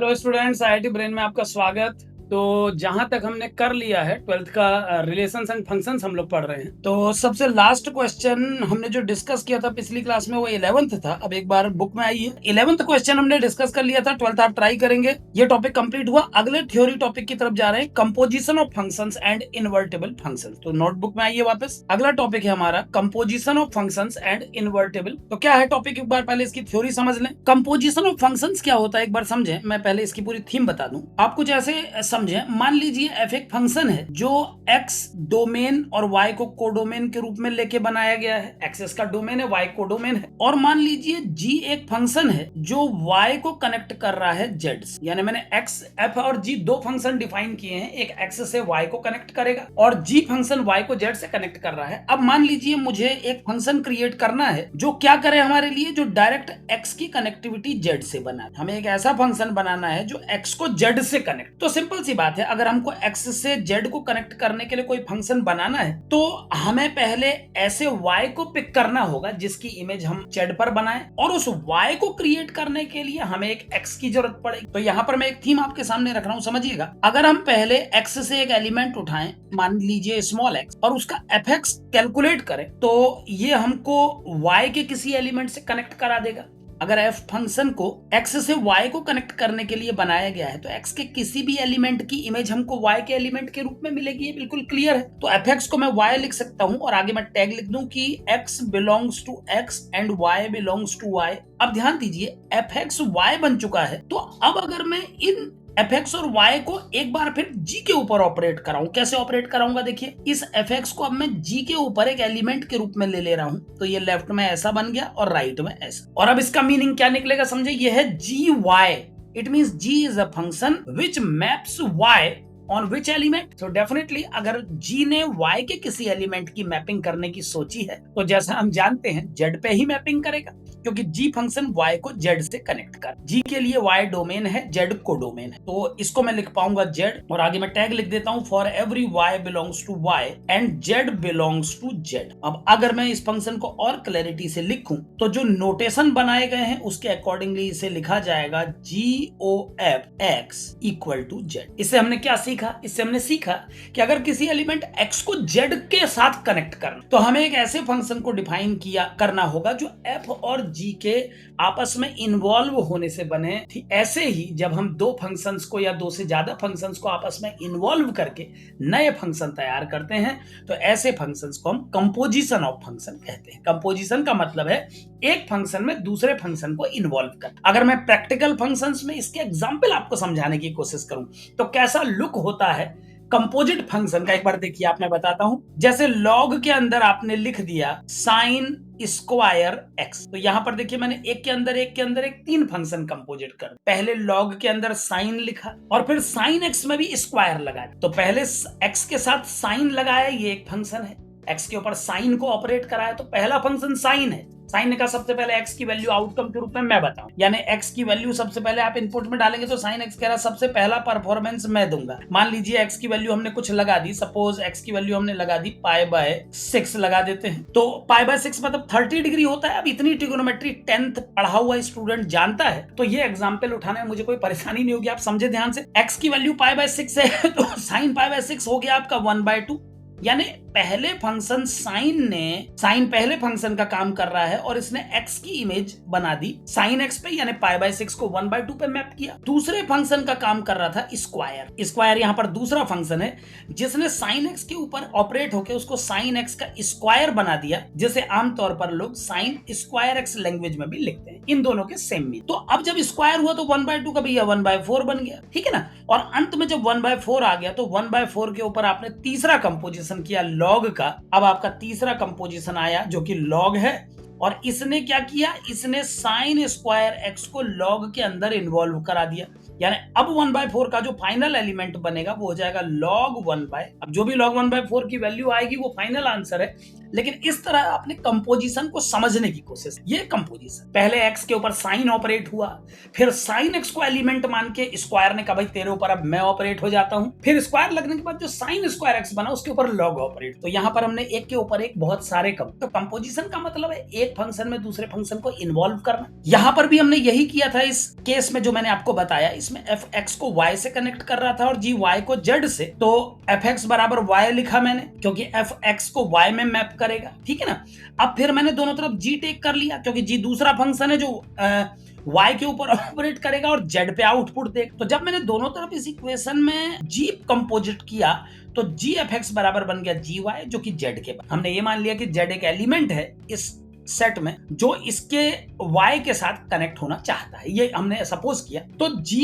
Hello students, IIT brain में आपका स्वागत। तो जहां तक हमने कर लिया है 12th का रिलेशंस एंड फंक्शंस हम लोग पढ़ रहे हैं। तो सबसे लास्ट क्वेश्चन हमने जो डिस्कस किया था पिछली क्लास में वो 11th था। अब एक बार बुक में आइए, 11th क्वेश्चन हमने डिस्कस कर लिया था, 12th आप ट्राई करेंगे। ये टॉपिक कंप्लीट हुआ। अगले थ्योरी टॉपिक की तरफ जा रहे हैं, composition of functions and invertible functions. तो नोटबुक में आइए वापस। अगला टॉपिक है हमारा composition of functions and invertible. तो क्या है टॉपिक, एक बार पहले इसकी थ्योरी समझ लें। कंपोजिशन ऑफ फंक्शंस क्या होता है एक बार समझें। मैं पहले इसकी पूरी थीम बता दूं, आप कुछ ऐसे समझें। मान लीजिए एफ एक फंक्शन है जो एक्स डोमेन और वाई को कोडोमेन के रूप में लेके बनाया गया है। एक्स इसका डोमेन है, वाई कोडोमेन है। और मान लीजिए जी एक फंक्शन है जो वाई को कनेक्ट कर रहा है जेड से। यानी मैंने एक्स, एफ और जी दो फंक्शन डिफाइन किए हैं। एक एक्स से वाई को कनेक्ट करेगा और जी फंक्शन वाई को जेड से कनेक्ट कर रहा है। अब मान लीजिए मुझे एक फंक्शन क्रिएट करना है जो क्या करे हमारे लिए, जो डायरेक्ट एक्स की कनेक्टिविटी जेड से बनाए। हमें एक ऐसा फंक्शन बनाना है जो एक्स को जेड से कनेक्ट। तो सिंपल सी बात है, अगर हमको एक्स से जेड को कनेक्ट करने के लिए कोई फंक्शन बनाना है तो हमें पहले ऐसे वाई को पिक करना होगा जिसकी इमेज हम जेड पर बनाएं, और उस वाई को क्रिएट करने के लिए हमें एक एक्स की जरूरत पड़ेगी। तो यहाँ पर मैं एक थीम आपके सामने रख रहा हूँ, समझिएगा। अगर हम पहले एक्स से एक एलिमेंट उठाएं, मान लीजिए स्मॉल एक्स, और उसका एफ एक्स कैलकुलेट करें तो ये हमको वाई के किसी एलिमेंट से कनेक्ट करा देगा। अगर एफ फंक्शन को एक्स से वाई को कनेक्ट करने के लिए बनाया गया है तो एक्स के किसी भी एलिमेंट की इमेज हमको वाई के एलिमेंट के रूप में मिलेगी। ये बिल्कुल क्लियर है। तो एफ एक्स को मैं वाई लिख सकता हूं और आगे मैं टैग लिख दूं कि X belongs to X and Y belongs to Y. अब ध्यान दीजिए, एफ एक्स वाई बन चुका है। तो अब अगर मैं इन एफ एक्स और वाई को एक बार फिर जी के ऊपर ऑपरेट कराऊं, कैसे ऑपरेट कराऊंगा देखिए। इस एफ एक्स को अब मैं जी के ऊपर एक एलिमेंट के रूप में ले रहा हूं, तो ये लेफ्ट में ऐसा बन गया और राइट में ऐसा। और अब इसका मीनिंग क्या निकलेगा समझे, ये है g y. It means g is a function which maps y on which element. तो डेफिनेटली अगर जी ने वाई के किसी एलिमेंट की मैपिंग करने की सोची है तो जैसा हम जानते हैं जेड पे ही मैपिंग करेगा, क्योंकि जी फंक्शन वाई को जेड से कनेक्ट कर। जी के लिए वाई डोमेन है, जेड को डोमेन है। तो इसको मैं लिख पाऊंगा जेड, और आगे मैं टैग लिख देता हूं for every Y belongs to Y and Z belongs to Z. अब अगर मैं इस फंक्शन को और क्लैरिटी से लिखूं तो जो नोटेशन बनाए गए हैं उसके अकॉर्डिंगली इसे लिखा जाएगा g o f x equal to z. इससे हमने क्या सीखा, इससे हमने सीखा कि अगर किसी एलिमेंट x को z के साथ कनेक्ट करना तो हमें एक ऐसे फंक्शन को डिफाइन किया करना होगा जो f और g के आपस में इन्वॉल्व होने से बने। ऐसे ही जब हम दो फंक्शंस को या दो से ज्यादा फंक्शंस को आपस में इन्वॉल्व करके नए फंक्शन तैयार करते हैं तो ऐसे फंक्शंस को हम कंपोजिशन ऑफ फंक्शन कहते हैं। कंपोजिशन का मतलब है एक फंक्शन में दूसरे फंक्शन को इन्वॉल्व कर। अगर मैं प्रैक्टिकल फंक्शंस में इसके एग्जांपल आपको समझाने की कोशिश करूं तो कैसा लुक होता है कंपोजिट फंक्शन का, एक बार देखिए आप, मैं बताता हूं। जैसे लॉग के अंदर आपने लिख दिया साइन स्क्वायर एक्स, तो यहां पर देखिए मैंने एक के अंदर एक तीन फंक्शन कंपोजिट कर। पहले लॉग के अंदर साइन लिखा और फिर साइन एक्स में भी स्क्वायर लगाया। तो पहले एक्स के साथ साइन लगाया, ये एक फंक्शन है। एक्स के ऊपर साइन को ऑपरेट कराया तो पहला फंक्शन साइन है। साइन का सबसे पहले एक्स की वैल्यू आउटकम के रूप में मैं बताऊं, यानी एक्स की वैल्यू सबसे पहले आप इनपुट में डालेंगे तो साइन एक्स कह रहा सबसे पहला परफॉर्मेंस मैं दूंगा। मान लीजिए एक्स की वैल्यू हमने कुछ लगा दी, सपोज एक्स की वैल्यू हमने लगा दी π/6 लगा देते हैं। तो π/6 मतलब 30 डिग्री होता है। अब इतनी ट्रिग्नोमेट्री 10th पढ़ा हुआ स्टूडेंट जानता है तो ये एग्जाम्पल उठाने में मुझे कोई परेशानी नहीं होगी। आप समझे ध्यान से, एक्स की वैल्यू π/6 है तो साइन π/6 हो गया आपका 1/2। यानी पहले फंक्शन साइन पहले फंक्शन का काम कर रहा है और इसने x की इमेज बना दी साइन x पे, यानी π/6 को 1/2 पे मैप किया। दूसरे फंक्शन का काम कर रहा था स्क्वायर। स्क्वायर यहाँ पर दूसरा फंक्शन है जिसने साइन x के ऊपर ऑपरेट होकर उसको साइन x का स्क्वायर बना दिया, जिसे आमतौर पर लोग साइन स्क्वायर x लैंग्वेज में भी लिखते हैं। इन दोनों के सेम में। तो अब जब स्क्वायर हुआ तो 1/2 का भैया 1/4 बन गया, ठीक है ना। और अंत में जब 1/4 आ गया तो 1/4 के ऊपर आपने तीसरा कंपोजिशन किया लॉग का। अब आपका तीसरा कंपोजिशन आया जो कि लॉग है, और इसने क्या किया, इसने साइन स्क्वायर एक्स को लॉग के अंदर इन्वॉल्व करा दिया। यानी अब 1/4 का जो फाइनल एलिमेंट बनेगा वो हो जाएगा log 1/। अब जो भी log 1/4 की वैल्यू आएगी वो फाइनल आंसर है। लेकिन इस तरह आपने कंपोजिशन को समझने की कोशिश। ये कंपोजिशन पहले x के ऊपर साइन ऑपरेट हुआ, फिर साइन x को एलिमेंट मान के स्क्वायर ने कहा भाई तेरे ऊपर अब मैं ऑपरेट हो जाता हूं, फिर स्क्वायर लगने के बाद जो साइन स्क्वायर x बना उसके ऊपर लॉग ऑपरेट। तो यहां पर हमने एक के ऊपर एक बहुत सारे तो कंपोजिशन का मतलब है एक फंक्शन में दूसरे फंक्शन को इन्वॉल्व करना। यहां पर भी हमने यही किया था इस केस में जो मैंने आपको बताया। इसमें fx को y से कनेक्ट कर रहा था और gy को z से, तो fx बराबर y लिखा मैंने क्योंकि fx को y में मैप करेगा, ठीक है ना। अब फिर मैंने दोनों तरफ g टेक कर लिया क्योंकि g दूसरा फंक्शन है जो y के ऊपर ऑपरेट करेगा और z पे आउटपुट देगा। तो जब मैंने दोनों तरफ इस इक्वेशन में g कंपोजिट किया तो g fx बराबर बन गया gy जो कि z के। हमने ये मान लिया कि z एक एलिमेंट है इस सेट में जो इसके y के साथ कनेक्ट होना चाहता है, ये हमने सपोज किया। तो g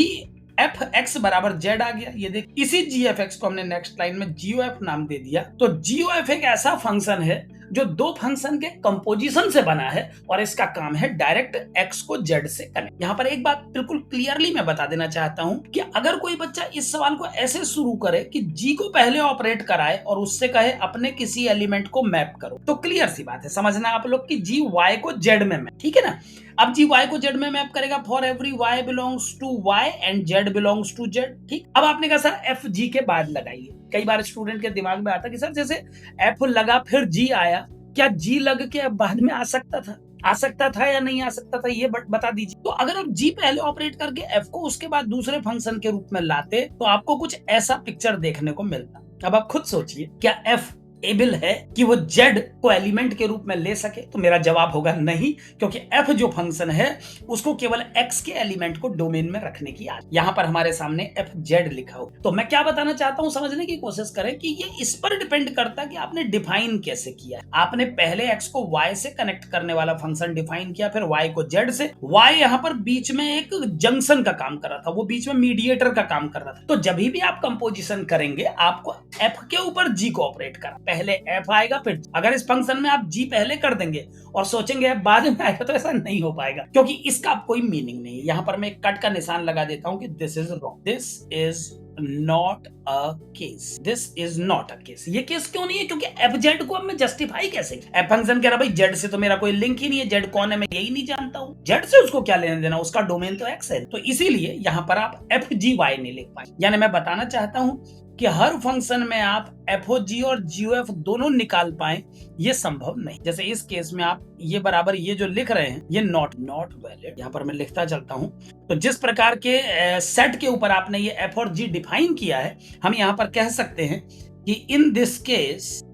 एफ एक्स बराबर जेड आ गया। ये देख, इसी जी एफ एक्स को हमने नेक्स्ट लाइन में जीओ एफ नाम दे दिया। तो जीओ एफ एक ऐसा फंक्शन है जो दो फंक्शन के कंपोजिशन से बना है और इसका काम है डायरेक्ट एक्स को जेड से कनेक्ट। यहाँ पर एक बात बिल्कुल क्लियरली मैं बता देना चाहता हूँ कि अगर कोई बच्चा इस सवाल को ऐसे शुरू करे कि जी को पहले ऑपरेट कराए और उससे कहे अपने किसी एलिमेंट को मैप करो, तो क्लियर सी बात है, समझना आप लोग कि जी वाई को जेड में मैप, ठीक है ना। अब जी y को z में मैप करेगा for every y belongs to y and z belongs to z, ठीक। अब आपने कहा सर एफ जी के बाद लगाइए। कई बार स्टूडेंट के दिमाग में आता कि सर जैसे एफ लगा फिर जी आया, क्या जी लग के बाद में आ सकता था या नहीं आ सकता था, ये बता दीजिए। तो अगर आप जी पहले ऑपरेट करके एफ को उसके बाद दूसरे फंक्शन के रूप में लाते तो आपको कुछ ऐसा पिक्चर देखने को मिलता। अब आप खुद सोचिए, क्या एफ एबल है कि वो z को एलिमेंट के रूप में ले सके? तो मेरा जवाब होगा नहीं, क्योंकि f जो फंक्शन है उसको केवल x के एलिमेंट को डोमेन में रखने की आदत। यहां पर हमारे सामने fz लिखा हो। तो मैं क्या बताना चाहता हूं, समझने की कोशिश करें कि ये इस पर डिपेंड करता है कि आपने डिफाइन कैसे किया। आपने पहले x को y से कनेक्ट करने वाला फंक्शन डिफाइन किया, फिर y को z से। y यहां पर बीच में एक जंक्शन का काम कर रहा था, वो बीच में मीडिएटर का काम कर रहा था। तो जब भी आप कंपोजिशन करेंगे आपको f के ऊपर g को ऑपरेट करना, पहले f आएगा फिर। अगर इस फंक्शन में आप g पहले कर देंगे और सोचेंगे f बाद में आएगा तो ऐसा नहीं हो पाएगा, क्योंकि इसका कोई मीनिंग नहीं है। यहां पर मैं एक कट का निशान लगा देता हूं कि this is wrong, this is not a case, this is not a case. ये केस क्यों नहीं है? क्योंकि एफ जेड को अब मैं जस्टिफाई कैसे? एफ फंक्शन कह रहा भाई जेड से तो मेरा कोई लिंक ही नहीं है, जेड कौन है मैं यही नहीं जानता हूं, जेड से उसको क्या लेने देना, उसका डोमेन तो एक्स है। तो इसीलिए यहां पर आप एफ जी वाई नहीं लिख पाए। यानी मैं बताना चाहता हूं कि हर फंक्शन में आप एफओजी और जीओएफ दोनों निकाल पाए, ये संभव नहीं। जैसे इस केस में आप ये बराबर ये जो लिख रहे हैं ये नॉट वैलिड। यहाँ पर मैं लिखता चलता हूं। तो जिस प्रकार के सेट के ऊपर आपने ये एफ और जी डिफाइन किया है, हम यहाँ पर कह सकते हैं कि in this case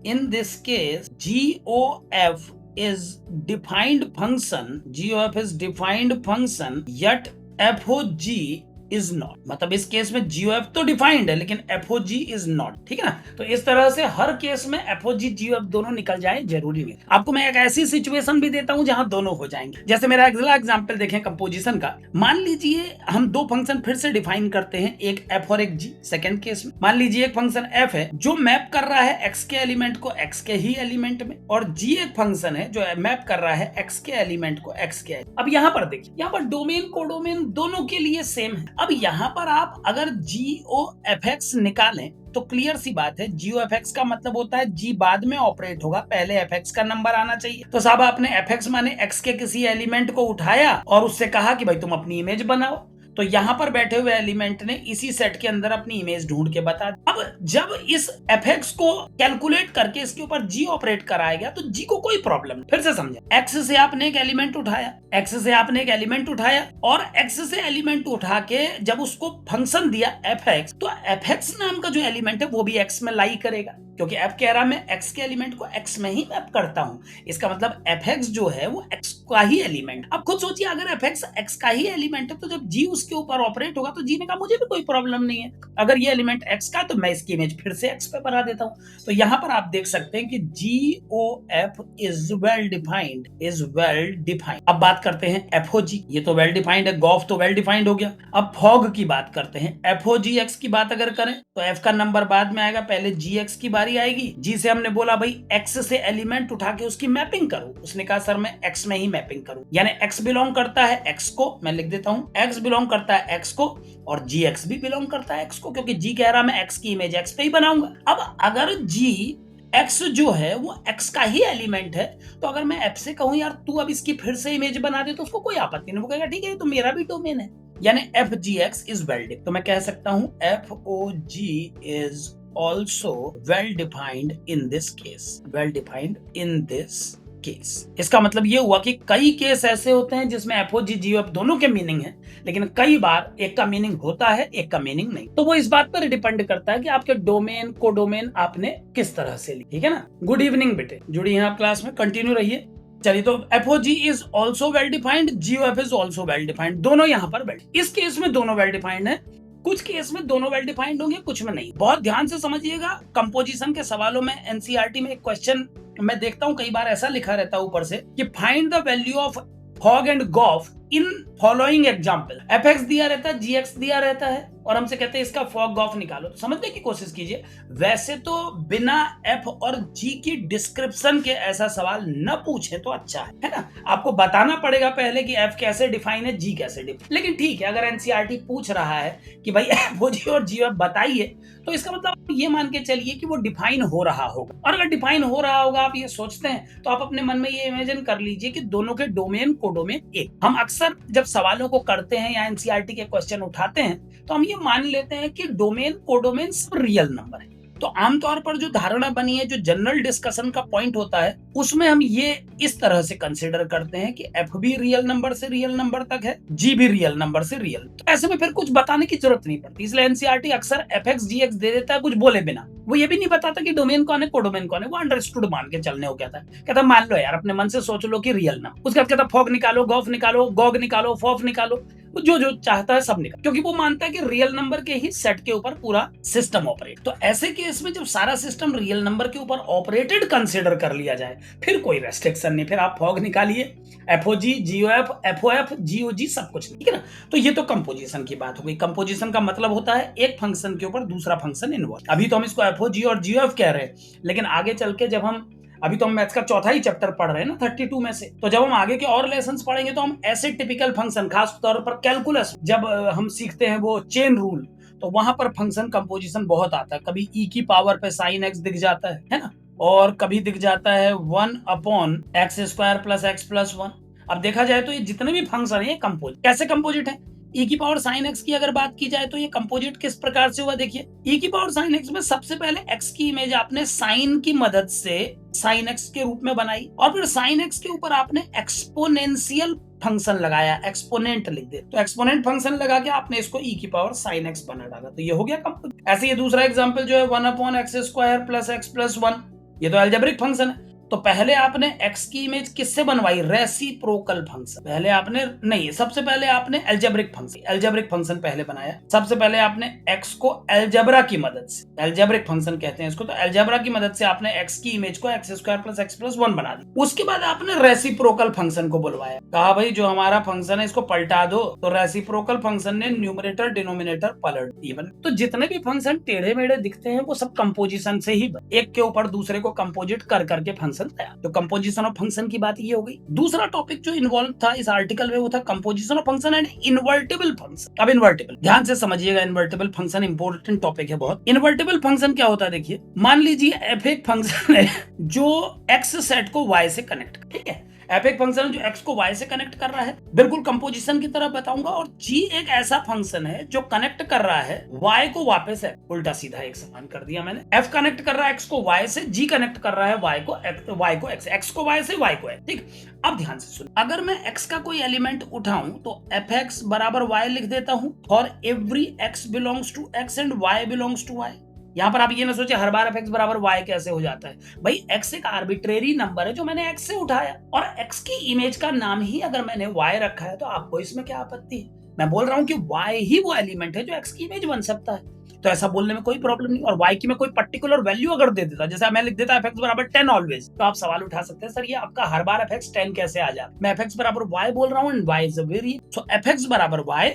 g o f is defined function yet FOG is not। मतलब इस केस में GOF तो डिफाइंड है लेकिन FOG is not, ठीक है ना। तो इस तरह से हर केस में FOG GOF दोनों निकल जाए जरूरी नहीं। आपको मैं एक ऐसी सिचुएशन भी देता हूं जहां दोनों हो जाएंगे। जैसे मेरा अगला एग्जांपल देखें कंपोजिशन का। मान लीजिए हम दो फंक्शन फिर से डिफाइन करते हैं, एक f और एक g। सेकंड केस में मान लीजिए एक फंक्शन f है जो मैप कर रहा है x के एलिमेंट को x के ही एलिमेंट में, और g एक फंक्शन है जो मैप कर रहा है x के एलिमेंट को x के। अब यहाँ पर देखिए, यहाँ पर डोमेन कोडोमेन दोनों के लिए सेम है। अब यहाँ पर आप अगर GOFX निकालें तो क्लियर सी बात है, GOFX का मतलब होता है G बाद में ऑपरेट होगा, पहले FX का नंबर आना चाहिए। तो साहब आपने FX माने X के किसी एलिमेंट को उठाया और उससे कहा कि भाई तुम अपनी इमेज बनाओ, तो यहाँ पर बैठे हुए एलिमेंट ने इसी सेट के अंदर अपनी इमेज ढूंढ के बता दी। अब जब इस fx को कैलकुलेट करके इसके ऊपर g ऑपरेट कराया तो g को कोई प्रॉब्लम नहीं। फिर से समझे, x से आपने एक एलिमेंट उठाया, और x से एलिमेंट उठा के जब उसको फंक्शन दिया fx, तो fx नाम का जो एलिमेंट है वो भी x में लाई करेगा, क्योंकि f कह रहा मैं x के एलिमेंट को x में ही मैप करता हूं। इसका मतलब fx जो है वो x का ही एलिमेंट। अब खुद सोचिए, अगर fx x का ही एलिमेंट है तो जब g उसके ऊपर ऑपरेट होगा तो g ने कहा मुझे भी कोई प्रॉब्लम नहीं है, अगर ये एलिमेंट x का तो मैं इसकी इमेज फिर से x पे बना देता हूं। तो यहां पर आप देख सकते हैं कि GOF इज वेल डिफाइंड। अब बात करते हैं FOG। ये तो वेल डिफाइंड है, GOF तो वेल डिफाइंड हो गया। अब FOG की बात करते हैं। FOGX की बात अगर करें तो f का नंबर बाद में आएगा, पहले GX की बारी आएगी। G से हमने बोला भाई x से एलिमेंट उठा के उसकी मैपिंग करो, उसने कहा सर मैं x में ही मैपिंग करूं, यानी x बिलोंग करता है x को, मैं लिख देता हूं x बिलोंग करता है x को, और GX भी बिलोंग करता है x को, क्योंकि G कह रहा मैं x की इमेज x पे ही बनाऊंगा। अब अगर G x जो है वो x का ही एलिमेंट है, तो अगर मैं f से कहूं यार तू अब इसकी फिर से इमेज बना दे तो उसको कोई आपत्ति नहीं, वो कहेगा ठीक है तो मेरा भी डोमेन है, यानी F G X is well defined. तो मैं कह सकता हूं F O G is also well defined in this case, well defined in this case. इसका मतलब ये हुआ कि कई केस ऐसे होते हैं जिसमें एफ ओ जी जी एफ दोनों के मीनिंग है, लेकिन कई बार एक का मीनिंग होता है एक का मीनिंग नहीं। तो वो इस बात पर डिपेंड करता है कि आपके डोमेन को डोमेन आपने किस तरह से ली, ठीक है ना। गुड इवनिंग बेटे, जुड़ी हैं आप क्लास में, कंटिन्यू रहिए। चलिए, तो FOG is also well defined, GOF is also well defined, दोनों यहाँ पर वेल, इस केस में दोनों वेल डिफाइंड है। कुछ केस में दोनों वेल डिफाइंड होंगे, कुछ में नहीं। बहुत ध्यान से समझिएगा, कंपोजिशन के सवालों में एनसीईआरटी में एक क्वेश्चन मैं देखता हूं कई बार ऐसा लिखा रहता है ऊपर से कि find the value of fog and gof in following example. fx दिया रहता है, gx दिया रहता है और हमसे कहते हैं इसका फॉग गॉफ निकालो। तो समझने की कोशिश कीजिए, वैसे तो बिना f और g की डिस्क्रिप्शन के ऐसा सवाल न पूछे तो अच्छा है ना। आपको बताना पड़ेगा पहले कि f कैसे डिफाइन है, g कैसे डिफाइन। लेकिन ठीक है, अगर एनसीईआरटी पूछ रहा है कि भाई FOG और GOF बताइए, तो इसका मतलब ये मान के चलिए कि वो डिफाइन हो रहा होगा। और अगर डिफाइन हो रहा होगा, आप ये सोचते हैं, तो आप अपने मन में ये इमेजिन कर लीजिए कि दोनों के डोमेन को डोमेन एक। हम अक्सर जब सवालों को करते हैं या एनसीईआरटी के क्वेश्चन उठाते हैं तो हम ये मान लेते हैं कि डोमेन कोडोमेन सब रियल नंबर है। तो आमतौर पर जो धारणा बनी है, जो जनरल डिस्कशन का पॉइंट होता है, उसमें हम ये इस तरह से कंसीडर करते हैं कि f भी रियल नंबर से रियल नंबर तक है, g भी रियल नंबर से रियल। तो ऐसे में फिर कुछ बताने की जरूरत नहीं पड़ती, इसलिए एनसीईआरटी अक्सर fx gx दे देता है कुछ बोले बिना। वो ये भी नहीं बताता कि डोमेन कौन है कोडोमेन कौन है, वो अंडरस्टूड मान के चलने को कहता मान लो यार, अपने मन से सोच लो कि रियल नंबर। उसके बाद कहता फॉग निकालो, गॉफ निकालो, गॉग निकालो, फॉफ निकालो, वो जो जो चाहता है सब निकाल, क्योंकि वो मानता है कि रियल नंबर के ही सेट के ऊपर पूरा सिस्टम ऑपरेट। तो ऐसे केस में जब सारा सिस्टम रियल नंबर के ऊपर ऑपरेटेड कंसीडर कर लिया जाए, फिर कोई रेस्ट्रिक्शन नहीं, फिर आप फॉग निकालिए, FOG, GOF, FOF, GOG सब कुछ, ठीक है ना। तो ये तो कंपोजिशन की बात हो गई। कंपोजिशन का मतलब होता है एक फंक्शन के ऊपर दूसरा फंक्शन इन्वॉल्व। अभी तो हम इसको FOG और GOF कह रहे हैं, लेकिन आगे चल के जब हम, अभी तो हम मैथ्स का चौथा ही चैप्टर पढ़ रहे हैं ना 32 में से, तो जब हम आगे के और लेसन्स पढ़ेंगे तो हम ऐसे टिपिकल फंक्शन, खास तौर पर कैलकुलस जब हम सीखते हैं वो चेन रूल, तो वहां पर फंक्शन कंपोजिशन बहुत आता है। कभी e की पावर पे sin x दिख जाता है ना, और कभी दिख जाता है 1/x² + x+1। अब देखा जाए तो ये जितने भी फंक्शन है ये कंपोजिट, कैसे कंपोजिट है। e की पावर sin x की अगर बात की जाए तो ये कंपोजिट किस प्रकार से हुआ, देखिए e की पावर sin x में सबसे पहले x की इमेज आपने sin की मदद से sin x के रूप में बनाई, और फिर sin x के ऊपर आपने एक्सपोनेंशियल फंक्शन लगाया, एक्सपोनेंट लिख दे, तो एक्सपोनेंट फंक्शन लगा के आपने इसको e की पावर sin x बना डाला, तो ये हो गया कंपोजिट। ऐसे ये दूसरा एग्जांपल जो है 1/x² + x+1, ये तो अलजेब्रिक फंक्शन है। तो पहले आपने x की इमेज किससे बनवाई, रेसिप्रोकल फंक्शन। पहले आपने नहीं, सबसे पहले आपने अलजेब्रिक फंक्शन पहले बनाया। सबसे पहले आपने x को अलजेब्रा की मदद से, अलजेब्रिक फंक्शन कहते हैं इसको, तो अलजेब्रा की मदद से आपने x की इमेज को x² + x+1 बना दी। उसके बाद आपने रेसिप्रोकल फंक्शन को बुलवाया, कहा भाई जो हमारा फंक्शन है इसको पलटा दो, तो रेसिप्रोकल फंक्शन ने न्यूमरेटर डिनोमिनेटर पलट दिए। तो जितने भी फंक्शन टेढ़े मेढ़े दिखते हैं वो सब कंपोजिशन से ही, एक के ऊपर दूसरे को कंपोजिट कर करके फंक्शन। तो कंपोजिशन ऑफ फंक्शन की बात ये हो गई। दूसरा टॉपिक जो इन्वॉल्व था इस आर्टिकल में वो था composition of function and invertible function. अब इन्वर्टिबल, ध्यान से समझिएगा, इन्वर्टिबल फंक्शन इंपॉर्टेंट टॉपिक है बहुत। इन्वर्टिबल फंक्शन क्या होता है, देखिए मान लीजिए f एक फंक्शन है जो x सेट को y से कनेक्ट, ठीक है, f एक फंक्शन जो x को y से कनेक्ट कर रहा है, बिल्कुल कंपोजिशन की तरह बताऊंगा। और g एक ऐसा फंक्शन है जो कनेक्ट कर रहा है y को वापस है, उल्टा सीधा एक समान कर दिया मैंने। f कनेक्ट कर रहा है x को y से, g कनेक्ट कर रहा है y को x को y से, y को x, ठीक। अब ध्यान से सुन, अगर मैं x का कोई एलिमेंट उठाऊं तो fx = y लिख देता हूं, for every x belongs to x and y belongs to y। यहाँ पर आप ये ना सोचे हर बार fx = y कैसे हो जाता है, भाई x एक आर्बिट्रेरी नंबर है जो मैंने x से उठाया, और x की इमेज का नाम ही अगर मैंने y रखा है तो आपको इसमें क्या आपत्ति है। मैं बोल रहा हूँ कि y ही वो एलिमेंट है जो x की इमेज बन सकता है, तो ऐसा बोलने में कोई प्रॉब्लम नहीं। और y की मैं कोई पर्टिकुलर वैल्यू अगर दे देता, जैसे मैं लिख देता fx = 10 ऑलवेज, तो आप सवाल उठा सकते हैं सर ये आपका हर बार fx 10 कैसे आ जाता है। मैं fx = y बोल रहा हूँ and y is a variable, so fx = y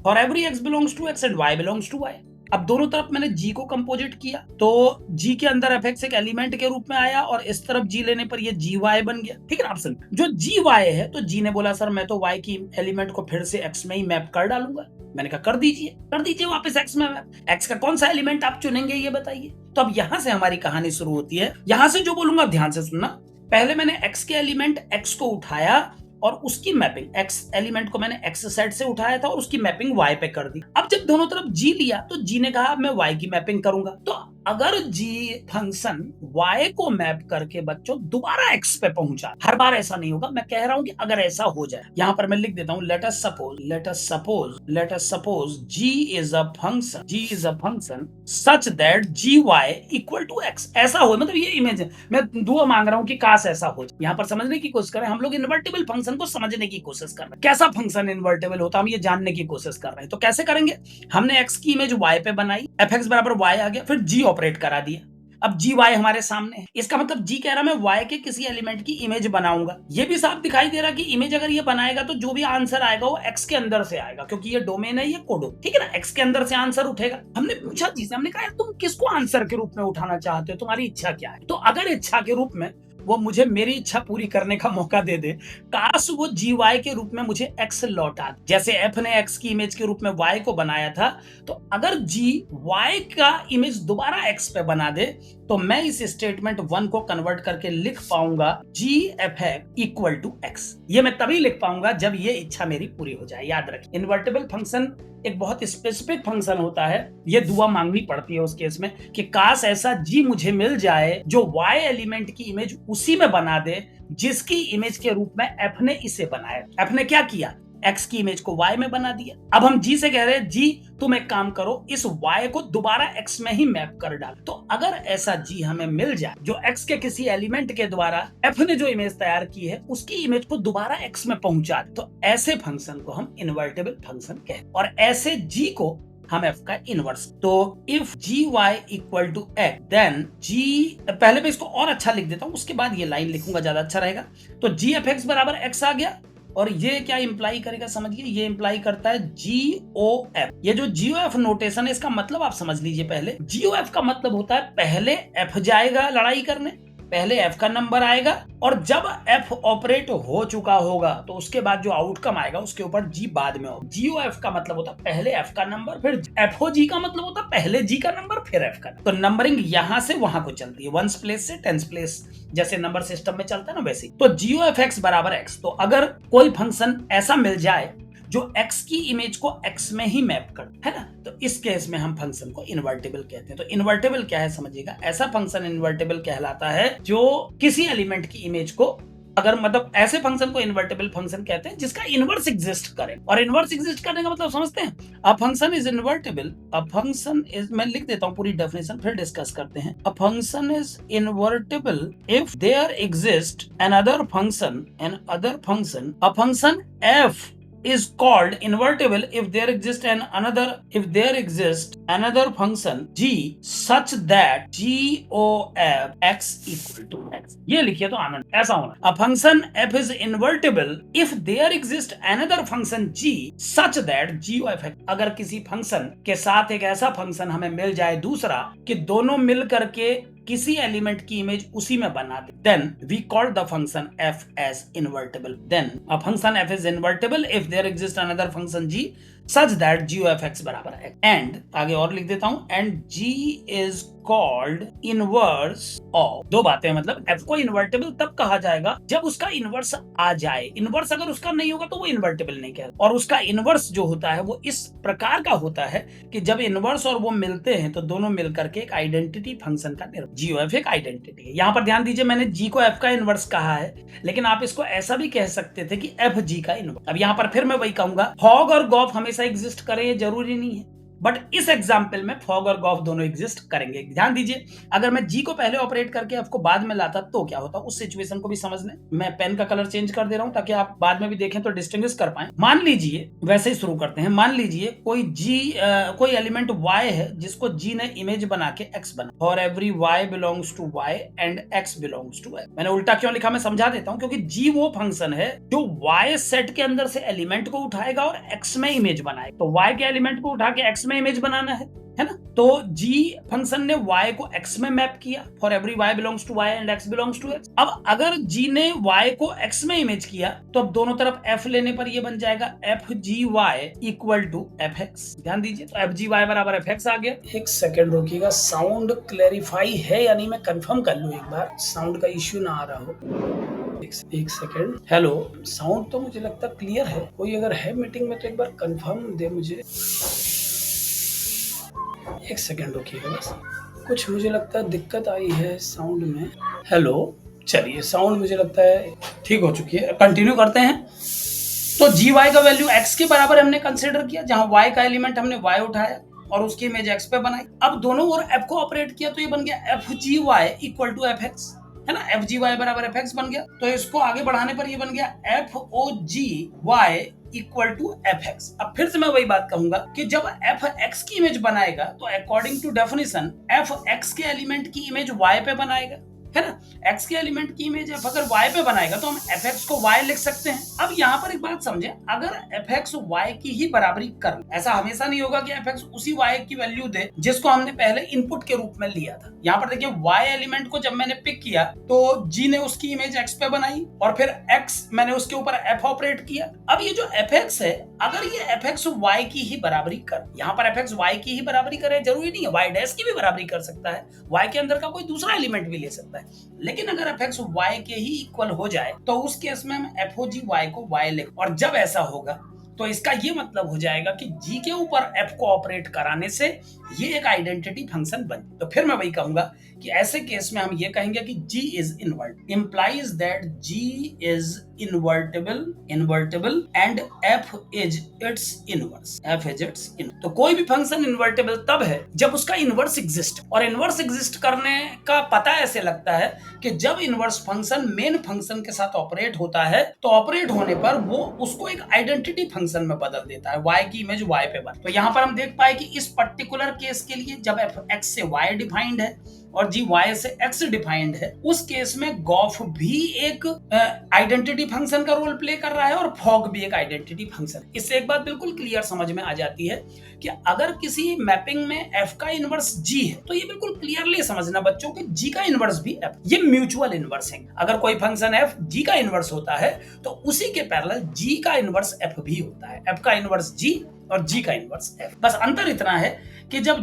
for every x belongs to x and y belongs to y। अब दोनों तरफ मैंने g को कंपोजिट किया, तो g के अंदर fx एक एलिमेंट के रूप में आया और इस तरफ g लेने पर ये gy बन गया, ठीक है ना। ऑप्शन जो gy है, तो g ने बोला सर मैं तो y की एलिमेंट को फिर से x में ही मैप कर डालूंगा, मैंने कहा कर दीजिए वापस x में मैप। x का कौन सा एलिमेंट आप चुनेंगे ये बताइए। तो अब यहां से हमारी कहानी शुरू होती है। यहां से जो बोलूंगा ध्यान से सुनना। पहले मैंने x के एलिमेंट x को उठाया और उसकी मैपिंग x एलिमेंट को मैंने x सेट से उठाया था और उसकी मैपिंग y पे कर दी। अब जब दोनों तरफ g लिया तो g ने कहा मैं y की मैपिंग करूंगा। तो अगर g फंक्शन y को मैप करके बच्चों दोबारा x पे पहुंचा, हर बार ऐसा नहीं होगा, मैं कह रहा हूं कि अगर ऐसा हो जाए, यहां पर मैं लिख देता हूं let us suppose g is a function such that gy equal to x। ऐसा हो, मतलब ये इमेज है, मैं दुआ मांग रहा हूं कि काश ऐसा हो जाए। यहां पर समझने की कोशिश करें, हम लोग इन्वर्टिबल फंक्शन को समझने की कोशिश कर रहे हैं। कैसा फंक्शन इन्वर्टिबल होता है हम ये जानने की कोशिश कर रहे हैं। तो कैसे करेंगे, हमने x की इमेज y पे बनाई, fx बराबर y आ गया, फिर g ऑपरेट करा दिया। अब जी वाई हमारे सामने है, इसका मतलब जी कह रहा मैं वाई के किसी एलिमेंट की इमेज बनाऊंगा। ये भी साफ दिखाई दे रहा कि इमेज अगर ये बनाएगा तो जो भी आंसर आएगा वो एक्स के अंदर से आएगा, क्योंकि ये डोमेन है, ये कोडो, ठीक है ना, एक्स के अंदर से आंसर उठेगा। हमने पूछा जी से, हमने कहा तुम किसको आंसर के रूप में उठाना चाहते हो, तुम्हारी इच्छा क्या है। तो अगर इच्छा के रूप में वो मुझे मेरी इच्छा पूरी करने का मौका दे दे, काश वो जी वाई के रूप में मुझे एक्स लौटा दे। जैसे एफ ने एक्स की इमेज के रूप में वाई को बनाया था, तो अगर जी वाई का इमेज दोबारा एक्स पे बना दे तो मैं इस स्टेटमेंट 1 को कन्वर्ट करके लिख पाऊंगा जी एफ इक्वल टू एक्स। ये मैं तभी लिख पाऊंगा जब ये इच्छा मेरी पूरी हो जाए। याद रखिए, इन्वर्टिबल फंक्शन एक बहुत स्पेसिफिक फंक्शन होता है। ये दुआ मांगनी पड़ती है उस केस में कि काश ऐसा जी मुझे मिल जाए जो वाई एलिमेंट की इमेज उसी में बना दे जिसकी इमेज के रूप में एफ ने इसे बनाया। एफ ने क्या किया, एक्स की इमेज को वाई में बना दिया। अब हम जी से कह रहे हैं जी तुम एक काम करो, इस वाई को दोबारा एक्स में ही मैप कर डाल। तो अगर ऐसा जी हमें मिल जाए जो एक्स के किसी एलिमेंट के द्वारा एफ ने जो इमेज तैयार की है उसकी इमेज को दोबारा एक्स में पहुंचा, तो ऐसे फंक्शन को हम इन्वर्टिबल फंक्शन कहते हैं। और ऐसे जी को हम f का इनवर्स। तो if gy equal to x then g, पहले मैं इसको और अच्छा लिख देता हूं, उसके बाद ये लाइन लिखूंगा, ज्यादा अच्छा रहेगा। तो जी एफ एक्स बराबर x आ गया, और ये क्या इंप्लाई करेगा समझिए, ये इंप्लाई करता है GOF। ये जो GOF नोटेशन है इसका मतलब आप समझ लीजिए। पहले GOF का मतलब होता है पहले F जाएगा लड़ाई करने, पहले F का नंबर आएगा, और जब F ऑपरेट हो चुका होगा तो उसके बाद जो आउटकम आएगा उसके ऊपर G बाद में होगा। GOF का मतलब होता है पहले F का नंबर, फिर FOG का मतलब होता है पहले G का नंबर फिर F का नंबर। तो नंबरिंग यहां से वहां को चलती है, 1s प्लेस से 10s प्लेस, जैसे नंबर सिस्टम में चलता है ना वैसे। तो GOF बराबर x। तो अगर कोई फंक्शन ऐसा मिल जाए जो x की इमेज को x में ही मैप कर, है ना, तो इस केस में हम फंक्शन को इन्वर्टिबल कहते हैं। तो इन्वर्टिबल क्या है समझिएगा, ऐसा फंक्शन इन्वर्टिबल कहलाता है जो किसी एलिमेंट की इमेज को, अगर मतलब ऐसे फंक्शन को इन्वर्टिबल फंक्शन कहते हैं जिसका इनवर्स एग्जिस्ट करे। और इनवर्स एग्जिस्ट करने का मतलब समझते हैं, a function is invertible, a function is, मैं लिख देता हूं पूरी डेफिनेशन फिर डिस्कस करते हैं। A function is invertible if there exist another function, a function f is called invertible if there exists another function g such that GOF x equal to x। ये लिखिए तो आनंद, ऐसा होना। A function f is invertible if there exists another function g such that GOF x। अगर किसी function के साथ एक ऐसा फंक्शन हमें मिल जाए दूसरा कि दोनों मिल करके किसी एलिमेंट की इमेज उसी में बना दे, then we call the function f as invertible। then a function f is invertible if there exists another function g such that GOF x बराबर x। and आगे और लिख देता हूं, and g is called inverse of। दो बातें, मतलब f को इन्वर्टिबल तब कहा जाएगा जब उसका इनवर्स आ जाए। इनवर्स अगर उसका नहीं होगा तो वो इन्वर्टिबल नहीं कहलाता। और उसका इनवर्स जो होता है वो इस प्रकार का होता है कि जब इनवर्स और वो मिलते हैं तो दोनों मिलकर के एक आइडेंटिटी फंक्शन का निर्माण। GOF एक आइडेंटिटी है। यहां पर ध्यान दीजिए, मैंने g को f का इनवर्स कहा है, लेकिन आप इसको ऐसा भी कह सकते थे कि f g का इनवर्स। अब यहां पर फिर मैं वही कहूंगा, फॉग और गॉफ हमेशा एग्जिस्ट करे ये जरूरी नहीं है, बट इस एग्जाम्पल में फॉग और गॉफ दोनों एग्जिस्ट करेंगे। ध्यान दीजिए, अगर मैं जी को पहले ऑपरेट करके एफ को बाद में लाता तो क्या होता, उस सिचुएशन को भी समझने मैं पेन का कलर चेंज कर दे रहा हूं ताकि आप बाद में भी देखें तो डिस्टिंग्विश कर पाए। मान लीजिए, वैसे ही शुरू करते हैं, मान लीजिए कोई एलिमेंट y है जिसको जी ने इमेज बना के x बना, for every y belongs to y and x belongs to x। मैंने उल्टा क्यों लिखा मैं समझा देता हूं, क्योंकि जी वो फंक्शन है जो y सेट के अंदर से एलिमेंट को उठाएगा और x में इमेज बनाएगा। तो y के एलिमेंट को उठा के x में इमेज बनाना है ना। तो g फंक्शन ने y को x में मैप किया for every y belongs to y and x belongs to x। अब अगर g ने y को x में इमेज किया तो अब दोनों तरफ f लेने पर ये बन जाएगा fgy इक्वल टू fx। ध्यान दीजिए, तो fgy बराबर fx आ गया। एक सेकेंड रोकिएगा, साउंड क्लैरिफाई है या नहीं मैं कंफर्म कर लूं एक बार, साउंड का इश्यू ना आ रहा हो। एक सेकेंड, हेलो, साउंड तो मुझे लगता क्लियर है। कोई अगर है मीटिंग में तो एक बार कंफर्म दे मुझे। एक सेकेंड रुकिएगा बस, कुछ मुझे लगता है दिक्कत आई है साउंड में। हेलो, चलिए साउंड मुझे लगता है ठीक हो चुकी है, कंटिन्यू करते हैं। तो जी वाई का वैल्यू x के बराबर हमने कंसीडर किया, जहां y का एलिमेंट हमने y उठाया और उसकी इमेज x पे बनाई। अब दोनों ओर f को ऑपरेट किया तो ये बन गया fgy इक्वल टू fx, है ना। fgy बराबर fx बन गया, तो इसको आगे बढ़ाने पर ये बन गया fogy इक्वल टू fx। अब फिर से मैं वही बात कहूंगा कि जब fx की इमेज बनाएगा तो अकॉर्डिंग टू डेफिनेशन fx के एलिमेंट की इमेज y पे बनाएगा, है ना। x के एलिमेंट की इमेज f अगर y पे बनाएगा तो हम fx को y लिख सकते हैं। अब यहाँ पर एक बात समझे, अगर fx y की ही बराबरी कर, ऐसा हमेशा नहीं होगा कि fx उसी y की वैल्यू दे जिसको हमने पहले इनपुट के रूप में लिया था। यहाँ पर देखिए y एलिमेंट को जब मैंने पिक किया तो g ने उसकी इमेज x पे बनाई और फिर x मैंने उसके ऊपर f ऑपरेट किया। अब ये जो fx है, अगर ये fx y की ही बराबरी कर, यहाँ पर fx y की ही बराबरी करे, जरूरी नहीं है y डैश की भी बराबरी कर सकता है, y के अंदर का कोई दूसरा एलिमेंट भी ले सकता है। लेकिन अगर fx y के ही इक्वल हो जाए तो उस केस में हम fog y को y लिख, और जब ऐसा होगा तो इसका ये मतलब हो जाएगा कि g के ऊपर f को ऑपरेट कराने से ये एक आइडेंटिटी फंक्शन बन। तो फिर मैं वही कहूंगा कि ऐसे केस में हम ये कहेंगे कि g is invert, implies that g is invertible and f is its inverse, f is its inverse. तो कोई भी फंक्शन इनवर्टेबल तब है जब उसका इनवर्स एग्जिस्ट, और इनवर्स एग्जिस्ट करने का पता ऐसे लगता है कि जब इनवर्स फंक्शन मेन फंक्शन के साथ ऑपरेट होता है तो ऑपरेट होने पर वो उसको एक आइडेंटिटी फंक्शन में बदल देता है, y की इमेज y पे बन। तो यहाँ पर हम देख पाए कि इस पर्टिकुलर केस के लिए जब f x से y डिफाइंड है और जी y से x डिफाइंड है, उस केस में गॉफ भी एक आइडेंटिटी फंक्शन का रोल प्ले कर रहा है और फॉग भी एक आइडेंटिटी फंक्शन। इससे एक बात बिल्कुल क्लियर समझ में आ जाती है कि अगर किसी मैपिंग में f का इनवर्स g है तो ये बिल्कुल क्लियरली समझना बच्चों कि g का इनवर्स भी f, ये म्यूचुअल इनवर्स है। अगर कोई फंक्शन f g का इनवर्स होता है तो उसी के पैरेलल g का इनवर्स f भी होता है, f का इनवर्स g और g का इनवर्स f। बस अंतर इतना है कि जब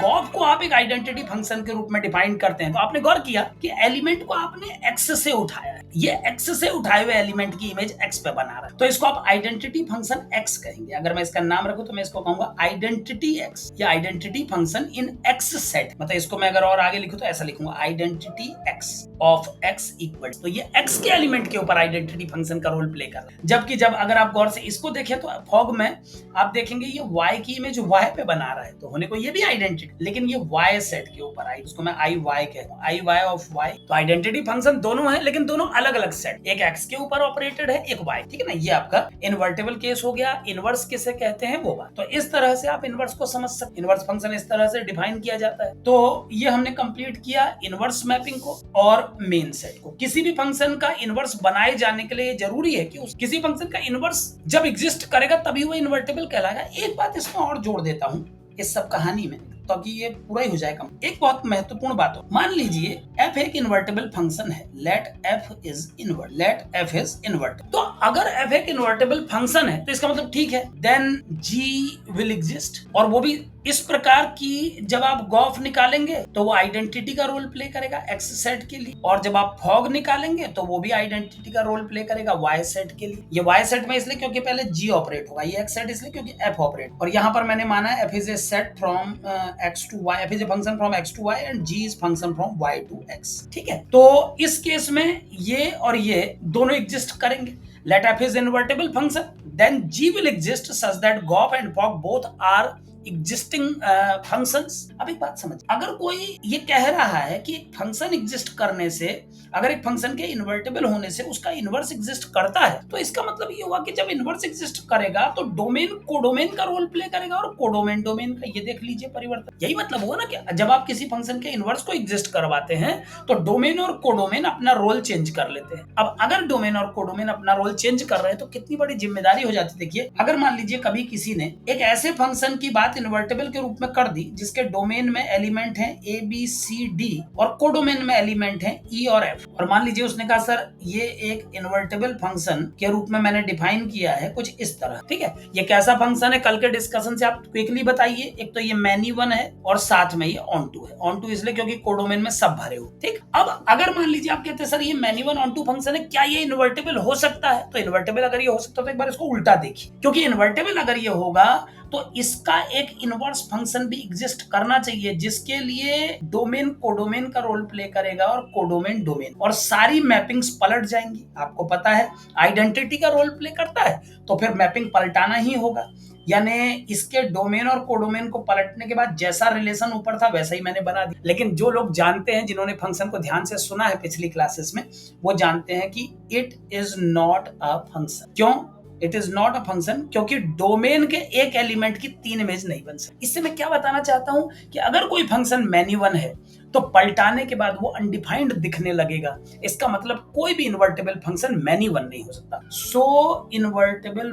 गॉफ को आप एक आइडेंटिटी फंक्शन के रूप में डिफाइन करते हैं तो आपने गौर किया कि एलिमेंट को आपने x से उठाया है, ये x से उठाए हुए एलिमेंट की इमेज x पे बना रहा है, तो इसको आप आइडेंटिटी फंक्शन x कहेंगे। अगर मैं इसका नाम रखूं तो मैं इसको कहूंगा आइडेंटिटी x या identity function in x set. मतलब इसको मैं अगर और आगे लिखूं तो ऐसा लिखूंगा identity x of x equal, तो ये x के एलिमेंट के ऊपर आइडेंटिटी फंक्शन का रोल प्ले कर रहा है। जबकि जब अगर आप गौर से इसको देखें तो फॉग में आप देखेंगे ये y की इमेज y पे बना रहा है, तो होने को ये भी आइडेंटिटी, लेकिन ये y सेट के ऊपर आई, उसको मैं आई y कहता हूं, आई y ऑफ y। तो आइडेंटिटी फंक्शन दोनों है लेकिन दोनों अलग अलग सेट, एक x के ऊपर ऑपरेटेड है, एक y, ठीक है ना। ये आपका इन्वर्टेबल केस हो गया। इनवर्स किसे कहते हैं वो बात, तो इस तरह से आप इनवर्स को समझ सकते। इनवर्स फंक्शन इस तरह से डिफाइन किया जाता है। तो ये हमने कंप्लीट किया इनवर्स मैपिंग को और मेन सेट को। किसी भी फंक्शन का इनवर्स बनाए जाने के लिए जरूरी है कि उस किसी फंक्शन का इनवर्स जब एग्जिस्ट करेगा तभी वो इन्वर्टेबल कहलाएगा। एक बात इसमें और जोड़ देता हूं इस सब कहानी में ताकि ये पूरा ही हो जाएगा। एक बहुत महत्वपूर्ण बात हो, मान लीजिए f एक इन्वर्टेबल फंक्शन है, लेट f इज इन्वर्ट। तो अगर f एक इन्वर्टेबल फंक्शन है तो इसका मतलब ठीक है, देन g विल एग्जिस्ट, और वो भी इस प्रकार की जब आप गॉफ निकालेंगे तो वो आइडेंटिटी का रोल प्ले करेगा x सेट के लिए, और जब आप फॉग निकालेंगे तो वो भी आइडेंटिटी का रोल प्ले करेगा y सेट के लिए। ये y सेट में इसलिए क्योंकि पहले g ऑपरेट होगा, ये x सेट इसलिए क्योंकि f ऑपरेट, और यहाँ पर मैंने माना है f is a set from x to y, f is a function from x to y and g is function from y to x, ठीक है। तो इस केस में ये और ये दोनों एग्जिस्ट करेंगे। Let f is invertible function, then g will exist such that gof and fog both are existing functions. अब एक बात समझ, अगर कोई ये कह रहा है कि एक फंक्शन एग्जिस्ट करने से, अगर एक फंक्शन के इन्वर्टेबल होने से उसका इनवर्स एग्जिस्ट करता है, तो इसका मतलब ये हुआ कि जब इनवर्स एग्जिस्ट करेगा तो डोमेन कोडोमेन का रोल प्ले करेगा, और कोडोमेन डोमेन का ये देख लीजिए परिवर्तन। यही मतलब हुआ ना कि जब आप किसी फंक्शन के इनवर्स को एग्जिस्ट करवाते हैं तो डोमेन और कोडोमेन अपना रोल चेंज कर लेते हैं। अब अगर डोमेन और कोडोमेन अपना रोल चेंज कर रहे हैं तो कितनी बड़ी जिम्मेदारी हो जाती है। देखिए, अगर मान लीजिए कभी किसी ने एक ऐसे फंक्शन की बात बात इन्वर्टेबल के रूप में कर दी जिसके डोमेन में एलिमेंट हैं ए बी सी डी और कोडोमेन में एलिमेंट हैं ई और एफ, और मान लीजिए उसने कहा सर ये एक इन्वर्टेबल फंक्शन के रूप में मैंने डिफाइन किया है कुछ इस तरह, ठीक है, ये कैसा फंक्शन है कल के डिस्कशन से आप क्विकली बताइए। एक तो ये मैनी वन है और साथ में ये ऑन टू है, ऑन टू इसलिए क्योंकि कोडोमेन में सब भरे हो, ठीक। अब अगर मान लीजिए आप कहते हैं सर ये many one onto function है, क्या ये इन्वर्टेबल हो सकता है? तो इन्वर्टेबल अगर ये हो सकता है तो एक बार इसको उल्टा देखिए, क्योंकि इन्वर्टेबल अगर ये होगा तो इसका एक इनवर्स फंक्शन भी एग्जिस्ट करना चाहिए जिसके लिए डोमेन कोडोमेन का रोल प्ले करेगा और कोडोमेन डोमेन, और सारी मैपिंग्स पलट जाएंगी। आपको पता है आइडेंटिटी का रोल प्ले करता है तो फिर मैपिंग पलटाना ही होगा, यानी इसके डोमेन और कोडोमेन को पलटने के बाद जैसा रिलेशन ऊपर था वैसा ही मैंने बना दिया। लेकिन जो लोग जानते हैं, जिन्होंने फंक्शन को ध्यान से सुना है पिछली क्लासेस में, वो जानते हैं कि it is not a function. क्यों it is not a function? क्योंकि डोमेन के एक एलिमेंट की 3 इमेज नहीं बन सकती। इससे मैं क्या बताना चाहता हूं कि अगर कोई फंक्शन मैनी वन है तो पलटाने के बाद वो अनडिफाइंड दिखने लगेगा, इसका मतलब कोई भी इन्वर्टेबल फंक्शन मैनी वन नहीं हो सकता। So invertible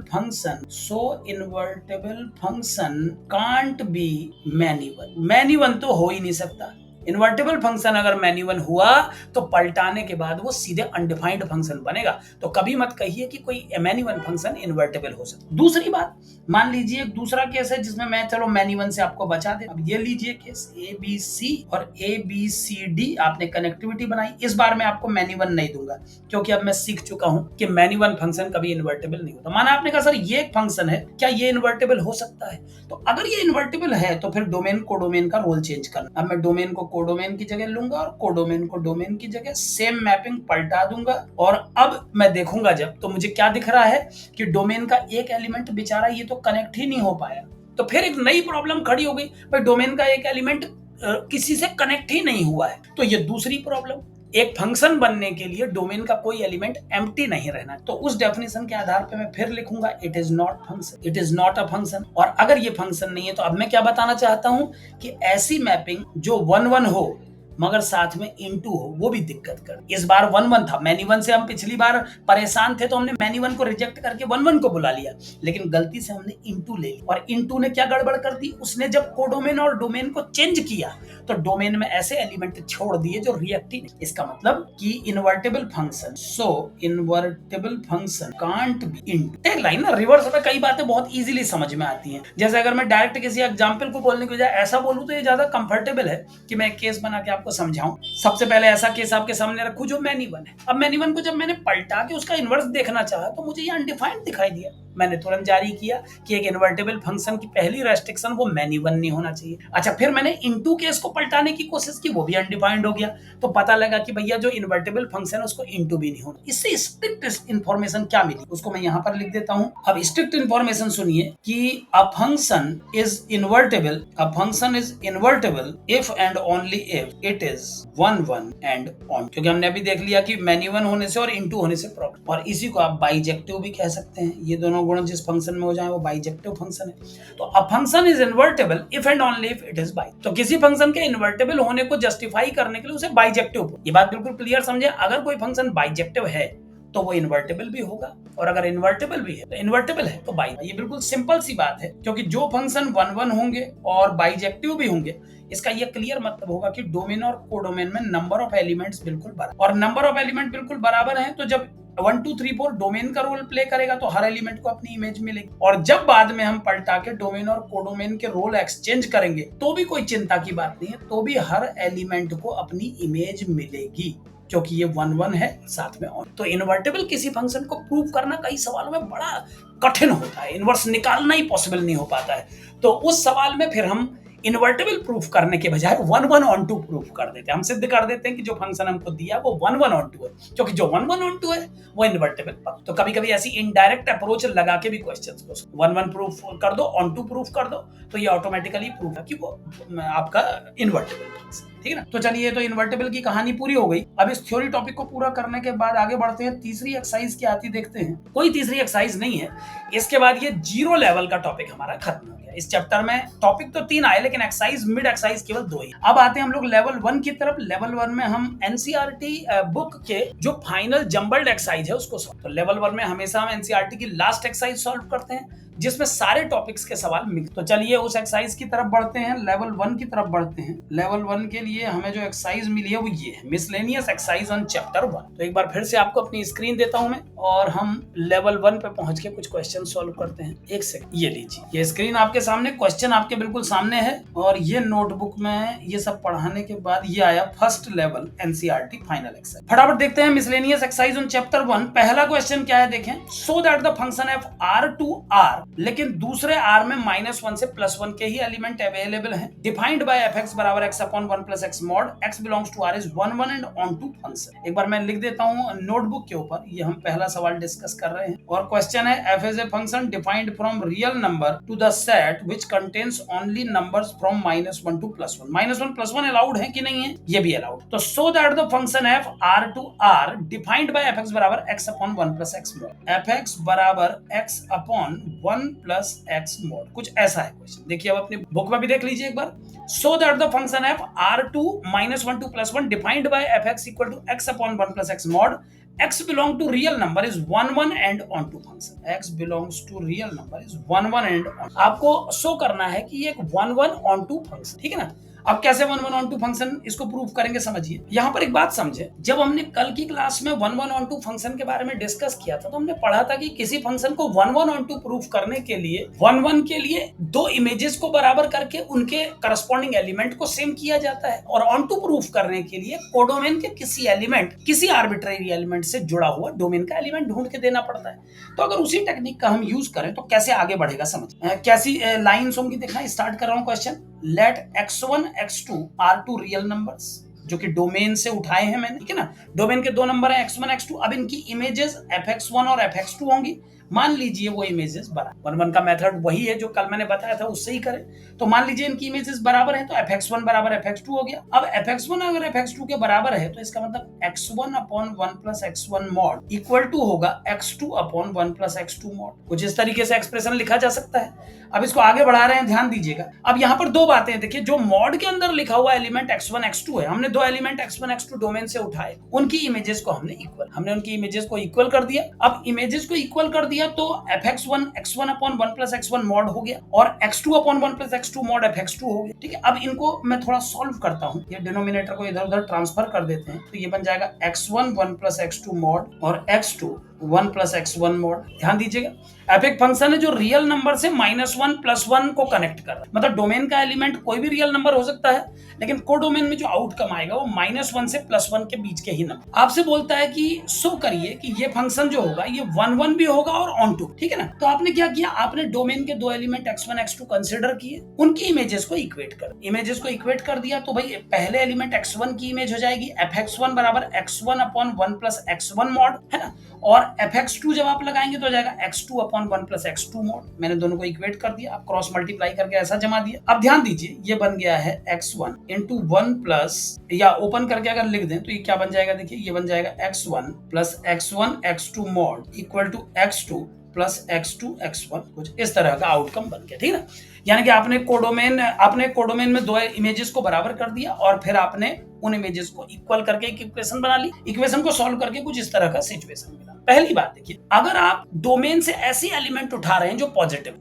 function can't be many one, many one तो हो ही नहीं सकता। इन्वर्टेबल फंक्शन अगर मैनी वन हुआ तो पलटाने के बाद वो सीधे अनडिफाइंड फंक्शन बनेगा, तो कभी मत कहिए कि कोई मैनी वन फंक्शन इन्वर्टेबल हो सकता। दूसरी बात, मान लीजिए एक दूसरा केस है जिसमें मैं चलो मैनी वन से आपको बचा दे। अब ये लीजिए केस ए बी सी और ए बी सी डी, आपने कनेक्टिविटी बनाई। इस बार मैं आपको मैनी वन नहीं दूंगा क्योंकि अब मैं सीख चुका हूं कि मैनी वन फंक्शन कभी इन्वर्टेबल नहीं होता। माना आपने कहा सर ये एक फंक्शन है, क्या ये इन्वर्टेबल हो सकता है? तो अगर ये इन्वर्टेबल है तो फिर डोमेन कोडोमेन का रोल चेंज करना। अब मैं डोमेन को कोडोमेन की जगह लूंगा और कोडोमेन को डोमेन की जगह, सेम मैपिंग पलटा दूंगा, और अब मैं देखूंगा जब, तो मुझे क्या दिख रहा है कि डोमेन का एक एलिमेंट बेचारा ये तो कनेक्ट ही नहीं हो पाया। तो फिर एक नई प्रॉब्लम खड़ी हो गई, भाई डोमेन का एक एलिमेंट किसी से कनेक्ट ही नहीं हुआ है, तो ये दूसरी प्रॉब्लम। एक फंक्शन बनने के लिए डोमेन का कोई एलिमेंट एम्प्टी नहीं रहना, तो उस डेफिनेशन के आधार पे मैं फिर लिखूंगा it is not function, it is not a function. और अगर ये फंक्शन नहीं है तो अब मैं क्या बताना चाहता हूं कि ऐसी मैपिंग जो 1-1 हो मगर साथ में इनटू हो, वो भी दिक्कत कर। इस बार 1-1 था, मैनी वन से हम पिछली बार परेशान थे तो हमने मैनी वन को रिजेक्ट करके 1-1 को बुला लिया, लेकिन गलती से हमने इनटू ले लिया, और इनटू ने क्या गड़बड़ कर दी, उसने जब कोडोमेन और डोमेन को चेंज किया तो डोमेन में ऐसे एलिमेंट छोड़ दिए जो रिएक्ट ही नहीं। इसका मतलब कि invertible function, so invertible function can't B into. एक लाइन ना रिवर्स में कई बातें बहुत इजीली समझ में आती हैं। जैसे अगर मैं डायरेक्ट किसी एग्जांपल को बोलने की बजाय ऐसा बोलूं तो ये ज्यादा कंफर्टेबल है कि मैं एक केस बना के आपको समझाऊं। सबसे पहले ऐसा केस आपके सामने रखूं जो मैनी वन है। अब मैनी वन को जब मैंने पलटा के उसका इन्वर्स देखना चाहा तो मुझे ये अनडिफाइंड दिखाई दिया। मैंने तुरंत जारी किया कि एक इन्वर्टेबल फंक्शन की पहली रेस्ट्रिक्शन वो मैनी वन नहीं होना चाहिए। अच्छा, फिर मैंने इनटू केस को पलटाने की कोशिश की, वो भी अनडिफाइंड हो गया, तो पता लगा कि भैया जो इन्वर्टेबल फंक्शन है उसको इनटू भी नहीं होना। इससे स्ट्रिक्ट इंफॉर्मेशन क्या मिली उसको मैं यहां पर लिख देता हूं। अब स्ट्रिक्ट इंफॉर्मेशन सुनिए कि अ function is invertible, a function is invertible if and only if it is 1-1 and on, क्योंकि हमने अभी देख लिया कि मैनी वन होने से और इनटू होने से प्रॉब्लम, और इसी को आप बाइजेक्टिव भी कह सकते हैं। ये दोनों गुण जिस फंक्शन में हो जाए वो बाइजेक्टिव फंक्शन है। तो अ function is invertible if and only if it is by, तो किसी फंक्शन के इन्वर्टेबल होने को जस्टिफाई करने के लिए उसे बाइजेक्टिव, ये बात बिल्कुल क्लियर समझे। अगर कोई फंक्शन बाइजेक्टिव है तो वो इन्वर्टेबल भी होगा, और अगर इन्वर्टेबल भी है तो इन्वर्टेबल है तो बाई। ये बिल्कुल सिंपल सी बात है, क्योंकि जो फंक्शन 1-1 होंगे और बाइजेक्टिव भी होंगे, इसका ये क्लियर मतलब होगा कि डोमेन और कोडोमेन में नंबर ऑफ एलिमेंट्स बिल्कुल बराबर, और नंबर ऑफ एलिमेंट बिल्कुल बराबर हैं तो जब 1 2 3 4 डोमेन का रोल प्ले करेगा तो हर एलिमेंट को अपनी इमेज मिलेगी, और जब बाद में हम पलटा के डोमेन और कोडोमेन के रोल एक्सचेंज करेंगे तो भी कोई चिंता की बात नहीं है, तो भी हर एलिमेंट को अपनी इमेज मिलेगी, क्योंकि ये 1-1 है साथ में ऑन। तो इन्वर्टेबल किसी फंक्शन को प्रूव करना कई सवालों में बड़ा कठिन होता है, इन्वर्स निकालना ही पॉसिबल नहीं हो पाता है। तो उस सवाल में फिर हम इन्वर्टेबल प्रूफ करने के बजाय 1-1 ऑन टू प्रूफ कर देते हैं। हम सिद्ध कर देते हैं कि जो फंक्शन हमको दिया वो 1-1 ऑन टू है, क्योंकि जो 1-1 ऑन टू है वो इन्वर्टेबल। तो कभी कभी ऐसी इनडायरेक्ट अप्रोच लगा के भी क्वेश्चंस को 1-1 प्रूफ कर दो, ऑन टू प्रूफ कर दो, तो ये ऑटोमेटिकली प्रूफ है कि वो आपका इन्वर्टेबल फंक्शन, ठीक है ना। तो चलिए, तो इन्वर्टेबल की कहानी पूरी हो गई। अब इस थ्योरी टॉपिक को पूरा करने के बाद आगे बढ़ते हैं। तीसरी एक्सरसाइज क्या आती देखते हैं। कोई तीसरी एक्सरसाइज नहीं है, इसके बाद ये 0 लेवल का टॉपिक हमारा खत्म हो गया। इस चैप्टर में टॉपिक तो 3 आए, लेकिन एक्सरसाइज मिड एक्सरसाइज केवल 2 ही। अब आते हैं हम लोग लेवल 1 की तरफ। लेवल 1 में हम एनसीईआरटी बुक के जो फाइनल जंबल्ड एक्सरसाइज है उसको सॉल्व। तो लेवल 1 में हमेशा हम एनसीईआरटी की लास्ट एक्सरसाइज सॉल्व करते हैं, जिसमें सारे टॉपिक्स के सवाल मिक्स। तो चलिए उस एक्सरसाइज की तरफ बढ़ते हैं, लेवल 1 की तरफ बढ़ते हैं। लेवल 1 के लिए हमें जो एक्सरसाइज मिली है वो ये है, मिसलेनियस एक्सरसाइज ऑन चैप्टर 1। तो एक बार फिर से आपको अपनी स्क्रीन देता हूं मैं और हम लेवल 1 पे पहुंच के कुछ क्वेश्चन सॉल्व करते हैं। एक सेकंड, ये लीजिए, ये स्क्रीन आपके सामने, क्वेश्चन आपके बिल्कुल सामने है और ये नोटबुक में ये सब पढ़ाने के बाद ये आया first level NCERT final exercise. फटाफट देखते हैं मिसलेनियस एक्सरसाइज ऑन चैप्टर 1। पहला क्वेश्चन क्या है देखें, so that the function f R to R, लेकिन दूसरे आर में -1 से +1 के ही एलिमेंट अवेलेबल हैं, डिफाइंड बाय एफ एक्स बराबर x upon 1 plus x mod x belongs to R is 1 1 and onto function. एक बार मैं लिख देता हूं नोटबुक के ऊपर, ये हम पहला सवाल डिस्कस कर रहे हैं और क्वेश्चन है f is a function defined from real number to the set which contains only numbers from -1 to +1। -1 +1 allowed है कि नहीं है, ये भी अलाउड। तो so that the function f R to R defined by f x बराबर x upon 1 plus x mod, f x बराबर x upon 1 plus x mod, कुछ ऐसा है क्वेश्चन। देखिए अब अपनी बुक में भी देख लीजिए एक बार, so that the function f R to -1 to +1 defined by f x equal to x upon 1 plus x mod x belong to real number is 1 1 and on to function। x belongs to real number is 1 1 and on। आपको show करना है कि ये एक 1 1 on to function, ठीक है ना। अब कैसे 1 1 on to फंक्शन इसको प्रूव करेंगे, समझिए। यहाँ पर एक बात समझे, जब हमने कल की क्लास में 1 1 on to फंक्शन के बारे में डिस्कस किया था तो हमने पढ़ा था कि किसी फंक्शन को 1 1 on to प्रूव करने के लिए 1 1 के लिए दो इमेजेस को बराबर करके उनके करस्पॉन्डिंग एलिमेंट को सेम किया जाता है और ऑन टू प्रूव करने के लिए कोडोमेन के किसी एलिमेंट, किसी आर्बिट्रेरी एलिमेंट से जुड़ा हुआ डोमेन का एलिमेंट ढूंढ के देना पड़ता है। तो अगर उसी टेक्निक का हम यूज करें तो कैसे आगे बढ़ेगा, समझ कैसी लाइन्स होंगी। देखना, स्टार्ट कर रहा हूं question. Let x1 x2 are two real numbers, जो कि डोमेन से उठाए हैं मैंने, ठीक है ना। डोमेन के दो नंबर हैं x1 x2। अब इनकी इमेजेस fx1 और fx2 होंगी। मान लीजिए वो इमेजेस बराबर, 1 1 का मेथड वही है जो कल मैंने बताया था, उससे ही करें। तो मान लीजिए इनकी इमेजेस बराबर है तो fx1 बराबर fx2 हो गया। अब fx1 अगर fx2 के बराबर है तो इसका मतलब x1 upon 1 plus x1 mod equal to होगा x2 upon 1 plus x2 mod. कुछ इस तरीके से एक्सप्रेशन लिखा जा सकता है। अब इसको आगे बढ़ा रहे हैं, ध्यान दीजिएगा। अब यहाँ पर दो बातें देखिए, जो मॉड के अंदर लिखा हुआ एलिमेंट x1 x2 है, हमने दो एलिमेंट x1 x2 डोमेन से उठाए, उनकी इमेजेस को हमने उनकी इमेजेस को इक्वल कर दिया। अब इमेजेस को इक्वल कर दिया तो fx1 x1 upon 1 plus x1 mod हो गया और x2 upon 1 plus x2 mod fx2 हो गया, ठीक है। अब इनको मैं थोड़ा सॉल्व करता हूँ, ये डिनोमिनेटर को इधर उधर ट्रांसफर कर देते हैं, तो ये बन जाएगा x1 1 प्लस x2 मॉड और x2 1 प्लस x1 मॉड। ध्यान दीजिएगा, एफ एक फंक्शन है जो रियल नंबर से -1 +1 को कनेक्ट कर रहा है। मतलब डोमेन का एलिमेंट कोई भी रियल नंबर हो सकता है, लेकिन कोडोमेन में जो आउटकम आएगा वो -1 से +1 के बीच के ही नंबर। आपसे बोलता है कि शो करिए कि ये फंक्शन जो होगा ये 1 1 भी होगा और ऑन टू, ठीक है ना। तो आपने क्या किया, आपने डोमेन के दो एलिमेंट x1 x2 कंसिडर किए, उनकी इमेजेस को इक्वेट कर दिया। तो भाई पहले एलिमेंट x1 की इमेज हो जाएगी fx1 बराबर x1 upon 1 plus x1 mod, है ना। और fx2 जब आप लगाएंगे तो हो जाएगा x2 upon 1 plus x2 mod. मैंने दोनों को इक्वेट कर दिया, आप क्रॉस मल्टीप्लाई करके ऐसा जमा दिया। अब ध्यान दीजिए, ये बन गया है x1 इंटू 1 प्लस, या ओपन करके अगर लिख दें तो ये क्या बन जाएगा, देखिए ये बन जाएगा x1 plus x1 x2 mod equal to x2 plus x2 x1। कुछ इस तरह का आउटकम बन गया, ठीक है ना। यानी कि आपने कोडोमेन में दो इमेजेस को बराबर कर दिया और फिर आपने उन इमेजेस को इक्वल करके एक इक्वेशन बना ली। इक्वेशन को सॉल्व करके कुछ इस तरह का सिचुएशन मिला। पहली बात देखिए, अगर आप डोमेन से ऐसे एलिमेंट उठा रहे हैं जो पॉजिटिव,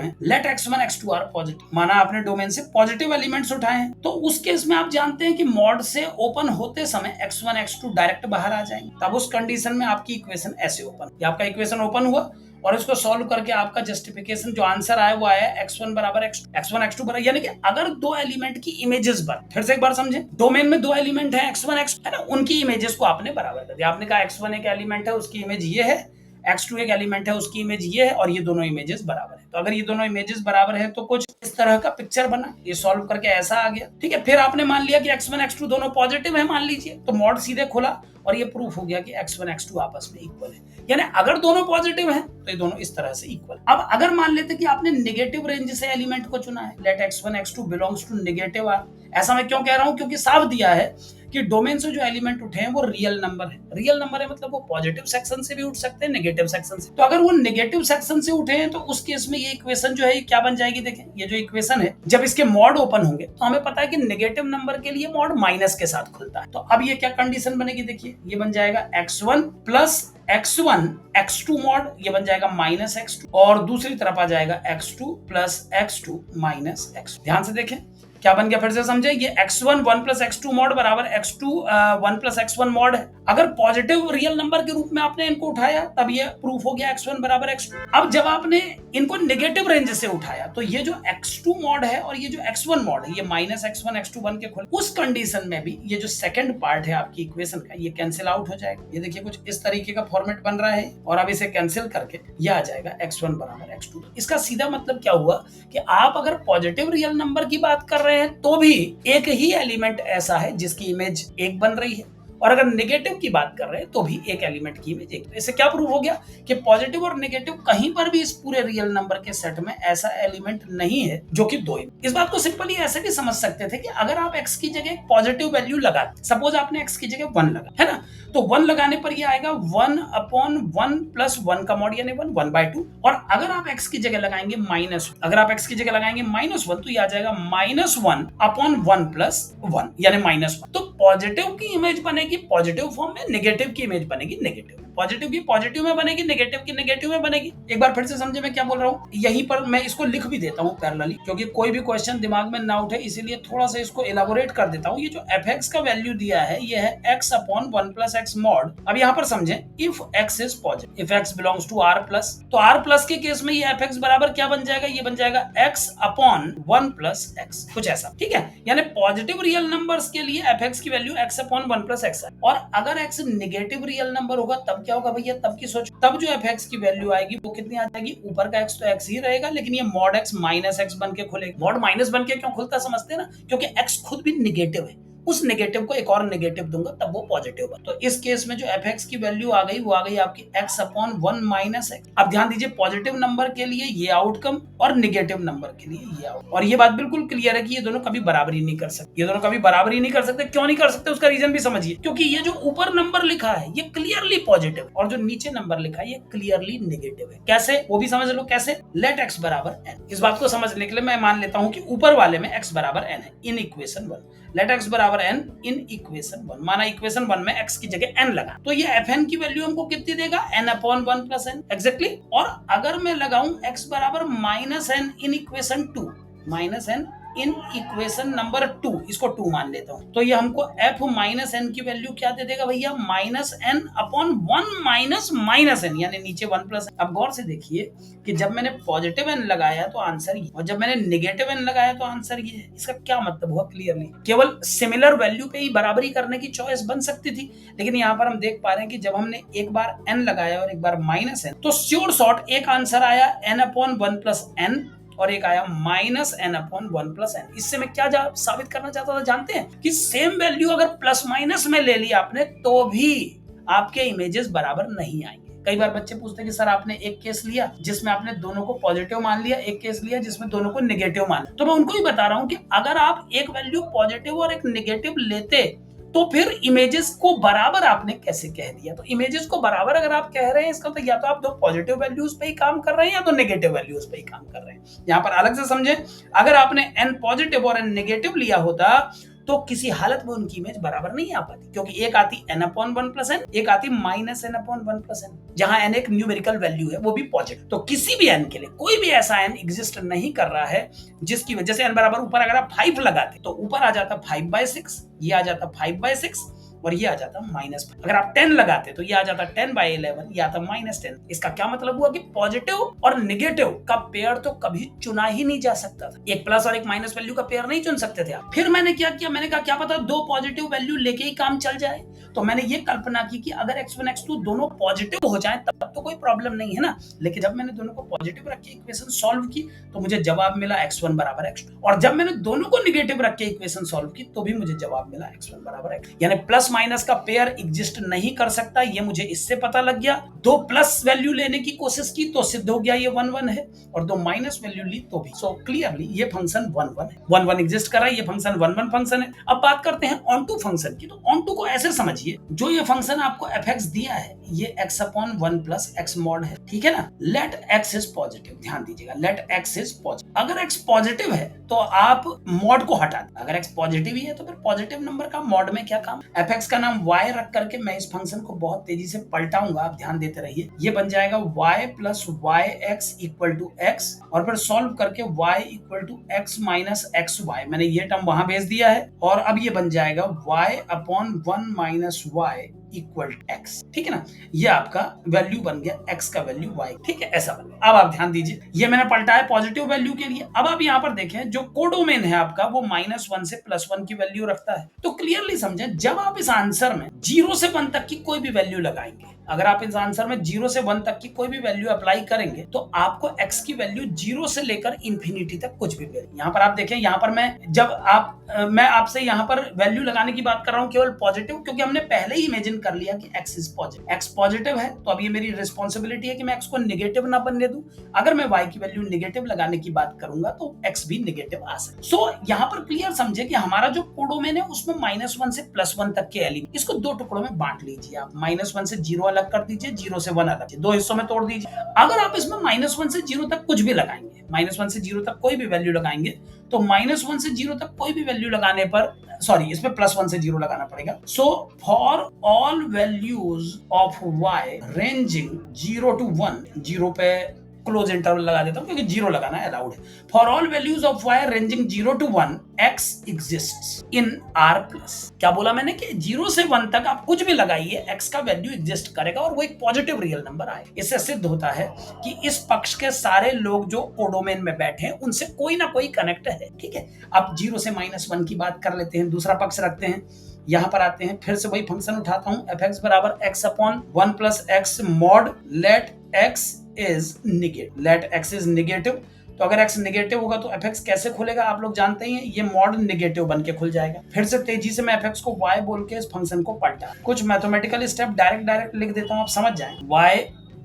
हैं, late x1 x2 are positive, माना आपने डोमेन से पॉजिटिव एलिमेंट्स उठाए हैं, तो उस केस में आप जानते हैं कि मॉड से ओपन होते समय x1 x2 डायरेक्ट बाहर आ जाएंगे। तब उस कंडीशन में आपकी इक्वेशन ऐसे ओपन, आपका इक्वेशन ओपन हुआ और इसको सॉल्व करके आपका जस्टिफिकेशन जो आंसर आया वो आया x1 बराबर x1 x2 बराबर, यानी कि अगर दो एलिमेंट की इमेजेस बराबर, फिर से एक बार समझे, डोमेन में दो एलिमेंट है x1 x2, है ना, उनकी इमेजेस को आपने बराबर कर दिया। आपने कहा x1 एक एलिमेंट है उसकी इमेज ये है, x2 एक एलिमेंट है उसकी इमेज ये है और ये दोनों इमेजेस बराबर है। तो अगर ये दोनों इमेजेस बराबर है तो कुछ इस तरह का पिक्चर बना, ये सॉल्व करके ऐसा आ गया, ठीक है। फिर आपने मान लिया कि x1 x2 दोनों पॉजिटिव है, मान लीजिए, तो मॉड सीधे खुला और ये प्रूफ हो गया कि x1 x2 आपस में इक्वल है। यानी अगर दोनों पॉजिटिव हैं तो ये दोनों इस तरह से इक्वल। अब अगर मान लेते कि आपने नेगेटिव रेंज से एलिमेंट को चुना है, let x1 x2 belongs to negative R. ऐसा मैं क्यों कह रहा हूं, क्योंकि साफ दिया है कि डोमेन से जो एलिमेंट उठे हैं वो रियल नंबर है। रियल नंबर है मतलब वो पॉजिटिव सेक्शन से भी उठ सकते हैं, नेगेटिव सेक्शन से। तो अगर वो नेगेटिव सेक्शन से उठे हैं तो उस केस में ये इक्वेशन जो है क्या बन जाएगी, देखें ये जो इक्वेशन है जब इसके मॉड ओपन होंगे तो हमें पता है कि नेगेटिव नंबर के लिए मॉड माइनस के साथ खुलता है। तो अब ये क्या कंडीशन बनेगी, देखिए ये बन जाएगा x1 plus x1 x2 mod, ये बन जाएगा माइनस x2, और दूसरी तरफ आ जाएगा x2 plus x2 minus x। ध्यान से देखें क्या बन गया, फिर से समझे, ये x1 1 प्लस x2 मॉड बराबर x2 1 प्लस x1 मॉड है। अगर पॉजिटिव रियल नंबर के रूप में आपने इनको उठाया तब ये प्रूफ हो गया x1 बराबर x2। अब जब आपने इनको नेगेटिव रेंज से उठाया तो ये जो x2 मॉड है और ये जो x1 मॉड है ये माइनस x1 x2 बन के खुले। उस कंडीशन में भी ये जो सेकंड पार्ट है आपकी इक्वेशन का ये कैंसिल आउट हो जाएगा। ये देखिए कुछ इस तरीके का फॉर्मेट बन रहा है और अब इसे कैंसिल करके ये आ जाएगा x1 बराबर x2। इसका सीधा मतलब क्या हुआ कि आप अगर पॉजिटिव रियल नंबर की बात कर रहे हैं तो भी एक ही एलिमेंट ऐसा है जिसकी इमेज एक बन रही है, और अगर नेगेटिव की बात कर रहे हैं तो भी एक एलिमेंट की इमेज एक। इससे क्या प्रूफ हो गया कि पॉजिटिव और नेगेटिव कहीं पर भी इस पूरे रियल नंबर के सेट में ऐसा एलिमेंट नहीं है जो कि दो। इस बात को सिंपली ऐसे भी समझ सकते थे कि अगर आप x की जगह पॉजिटिव वैल्यू लगाते, सपोज आपने x की जगह 1 लगा है ना, तो 1 लगाने पर ये आएगा 1/1 प्लस 1 का मॉड यानी 1/2। और अगर आप x की जगह लगाएंगे माइनस, अगर आप x की जगह लगाएंगे -1 तो ये आ जाएगा -1/1 प्लस 1 यानी -1। तो पॉजिटिव की इमेज बनेगी पॉजिटिव फॉर्म में, नेगेटिव की इमेज बनेगी नेगेटिव। पॉजिटिव की पॉजिटिव में बनेगी, नेगेटिव की नेगेटिव में बनेगी। एक बार फिर से समझे मैं क्या बोल रहा हूँ, यहीं पर मैं इसको लिख भी देता हूँ पैरेलली, क्योंकि कोई भी क्वेश्चन दिमाग में ना उठे इसीलिए थोड़ा सा इसको एलाबोरेट कर देता हूँ। ये जो fx का वैल्यू दिया है ये है x/1 प्लस x मॉड। अब यहाँ पर समझे if x is positive, if x belongs to r plus, तो r प्लस के केस में ये fx बराबर क्या बन जाएगा, ये बन जाएगा x/1 प्लस x, कुछ ऐसा, ठीक है। यानी पॉजिटिव रियल नंबर्स के लिए fx की वैल्यू x/1 प्लस x है, और अगर x नेगेटिव रियल नंबर होगा तब क्या होगा भैया, तब की सोच, तब जो fx की वैल्यू आएगी वो कितनी आ जाएगी, ऊपर का x तो x ही रहेगा लेकिन ये मॉड x माइनस x बन के खुलेगा। मॉड माइनस बन के क्यों खुलता समझते हैं ना, क्योंकि x खुद भी नेगेटिव है, उस नेगेटिव को एक और नेगेटिव दूंगा तब वो पॉजिटिव बन। तो इस केस में जो fx की वैल्यू आ गई वो आ गई आपकी x/1 माइनस x। अब ध्यान दीजिए पॉजिटिव नंबर के लिए ये आउटकम और नेगेटिव नंबर के लिए ये आउटकम, और ये बात बिल्कुल क्लियर है कि ये दोनों कभी बराबरी नहीं कर सकते, ये दोनों कभी बराबरी नहीं कर सकते। क्यों नहीं कर सकते उसका रीजन भी समझिए, क्योंकि ये जो ऊपर नंबर लिखा है ये क्लियरली पॉजिटिव और जो नीचे नंबर लिखा है ये क्लियरली नेगेटिव है। कैसे, वो भी समझ लो कैसे। लेट x बराबर n, इस बात को समझने के लिए मैं मान लेता हूं कि ऊपर वाले में x बराबर n है इन इक्वेशन 1। लेट x बराबर n इन इक्वेशन 1, माना इक्वेशन 1 में x की जगह n लगा तो ये fn की वैल्यू हमको कितनी देगा, n/1 प्लस n एग्जैक्टली। और अगर मैं लगाऊं x बराबर -n in equation 2, -n in equation number 2, इसको 2 मान लेता हूं, तो ये हमको f माइनस n की वैल्यू क्या दे देगा भैया, -n/1 माइनस n, यानी नीचे 1 प्लस। अब गौर से देखिए कि जब मैंने पॉजिटिव n लगाया तो आंसर ये, और जब मैंने नेगेटिव n लगाया तो आंसर ये है। इसका क्या मतलब हुआ, क्लियरली केवल सिमिलर वैल्यू पे ही बराबरी करने की चॉइस बन सकती थी, लेकिन यहाँ पर हम देख पा रहे हैं कि जब हमने एक बार n लगाया और एक बार -n, तो श्योर शॉर्ट एक आंसर आया n/1 प्लस n और एक आया -n/1 प्लस n। इससे मैं क्या साबित करना चाहता था जानते हैं, कि सेम वैल्यू अगर प्लस माइनस में ले लिया आपने तो भी आपके इमेजेस बराबर नहीं आएंगे। कई बार बच्चे पूछते हैं कि सर आपने एक केस लिया जिसमें आपने दोनों को पॉजिटिव मान लिया, एक केस लिया जिसमें दोनों को नेगेटिव मान लिया। तो मैं उनको ही बता रहा हूं कि अगर आप एक वैल्यू पॉजिटिव और एक नेगेटिव लेते तो फिर इमेजेस को बराबर आपने कैसे कह दिया। तो इमेजेस को बराबर अगर आप कह रहे हैं इसका तो या तो आप दो पॉजिटिव वैल्यूज पे ही काम कर रहे हैं या तो नेगेटिव वैल्यूज पे ही काम कर रहे हैं। यहाँ पर अलग से समझे, अगर आपने n पॉजिटिव और n नेगेटिव लिया होता तो किसी हालत में उनकी इमेज बराबर नहीं आ पाती, क्योंकि एक आती n/1 प्लस n, एक आती -n/1 प्लस n, जहां n एक न्यूमेरिकल वैल्यू है वो भी पॉजिटिव। तो किसी भी n के लिए कोई भी ऐसा n एग्जिस्ट नहीं कर रहा है जिसकी वजह से n बराबर ऊपर अगर आप 5 लगाते तो ऊपर आ जाता 5/6, ये आ जाता 5/6 और ये आ जाता -5। अगर आप 10 लगाते तो ये आ जाता 10/11, ये आता -10। इसका क्या मतलब हुआ कि पॉजिटिव और नेगेटिव का पेयर तो कभी चुना ही नहीं जा सकता था, एक प्लस और एक माइनस वैल्यू का पेयर नहीं चुन सकते थे आप। फिर मैंने क्या किया, मैंने कहा क्या पता दो पॉजिटिव वैल्यू लेके ही काम चल जाए, तो मैंने ये कल्पना की कि अगर x1 x2 दोनों पॉजिटिव हो जाएं तब तो कोई प्रॉब्लम नहीं है ना, लेकिन जब मैंने दोनों को पॉजिटिव रख के इक्वेशन सॉल्व की तो मुझे जवाब मिला x1 बराबर x2, और जब मैंने दोनों को निगेटिव रख के इक्वेशन सॉल्व की तो भी मुझे जवाब मिला x1 बराबर x, यानी प्लस माइनस का पेयर एग्जिस्ट नहीं कर सकता, ये मुझे इससे पता लग गया। दो प्लस वैल्यू लेने की कोशिश की तो सिद्ध हो गया ये 1 1 है, और दो माइनस वैल्यू ली तो भी। सो क्लियरली ये फंक्शन 1 1 है, 1 1 एग्जिस्ट कर रहा है, ये फंक्शन 1 1 फंक्शन है। अब बात करते हैं ऑन2 फंक्शन की। तो ऑन2 को ऐसे समझिए, जो ये फंक्शन आपको fx दिया है ये x upon 1 plus x mod है, ठीक है ना। लेट x इज पॉजिटिव, ध्यान दीजिएगा, लेट x इज पॉजिटिव। अगर x पॉजिटिव है तो आप मॉड को हटा दें, अगर x पॉजिटिव ही है तो फिर पॉजिटिव नंबर का मॉड में क्या काम। fx का नाम y रख करके मैं इस फंक्शन को बहुत तेजी से पलटाऊंगा, आप ध्यान देते रहिए। ये बन जाएगा y plus y x equal to x, और फिर सॉल्व करके y equal to x minus x y, मैंने ये टर्म वहां भेज दिया है, और अब ये बन जाएगा y upon 1 minus y equal to x, ठीक है ना। ये आपका वैल्यू बन गया, x का वैल्यू y, ठीक है, ऐसा बन गया। अब आप ध्यान दीजिए, ये मैंने पलटाया पॉजिटिव वैल्यू के लिए। अब आप यहाँ पर देखें, जो कोडोमेन है आपका वो -1 से +1 की वैल्यू रखता है। तो क्लियरली समझें, जब आप इस आंसर में 0 से 1 तक की कोई भी वैल्यू लगाएंगे, अगर आप इस आंसर में 0 से 1 तक की कोई भी वैल्यू अप्लाई करेंगे तो आपको x की वैल्यू 0 से लेकर इंफिनिटी तक कुछ भी वैल्यू। यहाँ पर आप देखें, यहाँ पर मैं आपसे यहाँ पर वैल्यू लगाने की बात कर रहा हूँ केवल पॉजिटिव, क्योंकि हमने पहले ही इमेजिन कर लिया कि x is positive. x positive है तो अब ये मेरी रिस्पॉन्सिबिलिटी है कि मैं x को नेगेटिव ना बनने दूं। अगर मैं y की वैल्यू नेगेटिव लगाने की बात करूंगा तो x भी नेगेटिव आ सकता है। सो यहाँ पर क्लियर समझे कि हमारा जो कोडोमेन है उसमें -1 से +1 तक के एलिमेंट, इसको दो टुकड़ों में बांट लीजिए। आप -1 से 0 अलग कर दीजिए, 0 से 1 अलग, दो हिस्सों में तोड़ दीजिए। अगर आप इसमें -1 से 0 तक कुछ भी लगाएंगे, -1 से 0 तक कोई भी वैल्यू लगाएंगे, तो -1 से 0 तक कोई भी वैल्यू लगाने पर, सॉरी, इसमें +1 से 0 लगाना पड़ेगा। So for all values of y ranging 0 to 1, 0 पे क्लोज इंटरवल लगा देता हूं क्योंकि 0 लगाना है अलाउड है। For all values of y ranging 0 to 1 x exists in r plus. क्या बोला मैंने कि 0 से 1 तक आप कुछ भी लगाइए, x का वैल्यू एग्जिस्ट करेगा और वो एक पॉजिटिव रियल नंबर आए। इससे सिद्ध होता है कि इस पक्ष के सारे लोग जो कोडोमेन में बैठे हैं उनसे कोई ना कोई कनेक्ट है, ठीक है। अब 0 से -1 की बात कर लेते हैं, दूसरा पक्ष रखते हैं, यहां पर आते हैं, फिर से वही फंक्शन उठाता हूं, fx बराबर x upon 1 plus x mod let x is negative, let x is negative. तो अगर x नेगेटिव होगा तो fx कैसे खुलेगा, आप लोग जानते ही हैं, ये मॉड नेगेटिव बन के खुल जाएगा। फिर से तेजी से मैं fx को y बोल के इस फंक्शन को पलटा, कुछ मैथमेटिकल स्टेप डायरेक्ट लिख देता हूं, आप समझ जाएं। y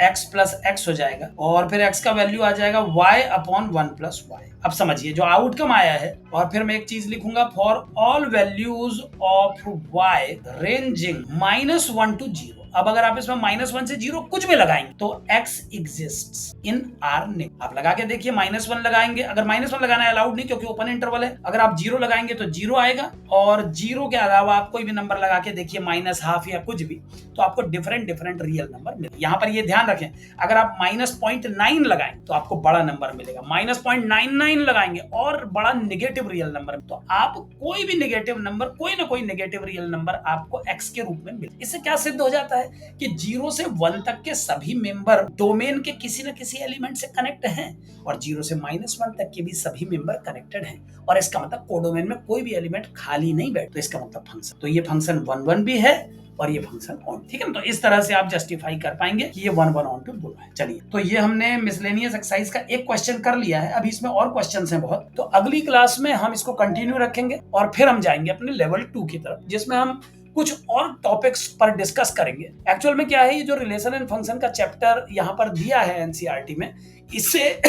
x प्लस x हो जाएगा, और फिर x का वैल्यू आ जाएगा y अपॉन 1 प्लस y। अब समझिए जो आउटकम आया है, और फिर मैं एक चीज लिखूंगा, for all values of y ranging -1 to 0। अब अगर आप इसमें -1 से 0 कुछ भी लगाएंगे तो x exists in R। आप लगा के देखिए, -1 लगाएंगे, अगर -1 लगाना है अलाउड नहीं क्योंकि ओपन इंटरवल है। अगर आप 0 लगाएंगे तो 0 आएगा, और 0 के अलावा आप कोई भी नंबर लगा के देखिए, -½ या कुछ भी, तो आपको डिफरेंट रियल नंबर मिलेगा। यहाँ पर ये ध्यान रखें, अगर आप -0.9 लगाएंगे तो आपको बड़ा नंबर मिलेगा, -0.99 लगाएंगे और बड़ा नेगेटिव रियल नंबर। तो आप कोई भी नेगेटिव नंबर, कोई ना कोई नेगेटिव रियल नंबर आपको x के रूप में मिले। इससे क्या सिद्ध हो जाता है कि 0 से 1 तक के सभी मेंबर डोमेन के किसी न किसी एलिमेंट से कनेक्ट हैं, और 0 से -1 तक के भी सभी मेंबर कनेक्टेड हैं, और इसका मतलब कोडोमेन में कोई भी एलिमेंट खाली नहीं बैठ। तो इसका मतलब फंक्शन, तो ये फंक्शन 1 1 भी है और ये फंक्शन ऑन, ठीक है ना। तो इस तरह से आप जस्टिफाई कर पाएंगे कि ये 1 1 ऑन टू बोला है। चलिए, तो ये हमने मिसलेनियस एक्सरसाइज का एक क्वेश्चन कर लिया है, अभी इसमें और क्वेश्चंस हैं बहुत। तो अगली क्लास में हम इसको कंटिन्यू रखेंगे और फिर हम जाएंगे अपने लेवल 2 की तरफ, जिसमें हम कुछ और टॉपिक्स पर डिस्कस करेंगे। एक्चुअल में क्या है, ये जो रिलेशन एंड फंक्शन का चैप्टर यहाँ पर दिया है एनसीईआरटी में, इससे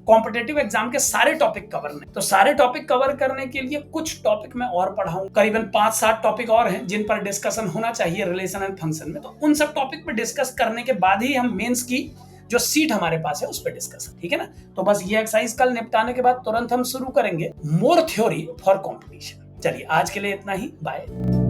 कॉम्पिटिटिव एग्जाम के सारे टॉपिक कवर नहीं। तो सारे टॉपिक कवर करने के लिए कुछ टॉपिक मैं और पढ़ाऊं, करीबन 5-7 टॉपिक और हैं जिन पर डिस्कशन होना चाहिए रिलेशन एंड फंक्शन में। तो उन सब टॉपिक पर डिस्कस करने के बाद ही हम मेंस की जो सीट हमारे पास है उस पर डिस्कस, ठीक है ना। तो बस ये एक्सरसाइज कल निपटाने के बाद तुरंत हम शुरू करेंगे मोर थ्योरी फॉर कॉम्पिटिशन। चलिए, आज के लिए इतना ही, बाय।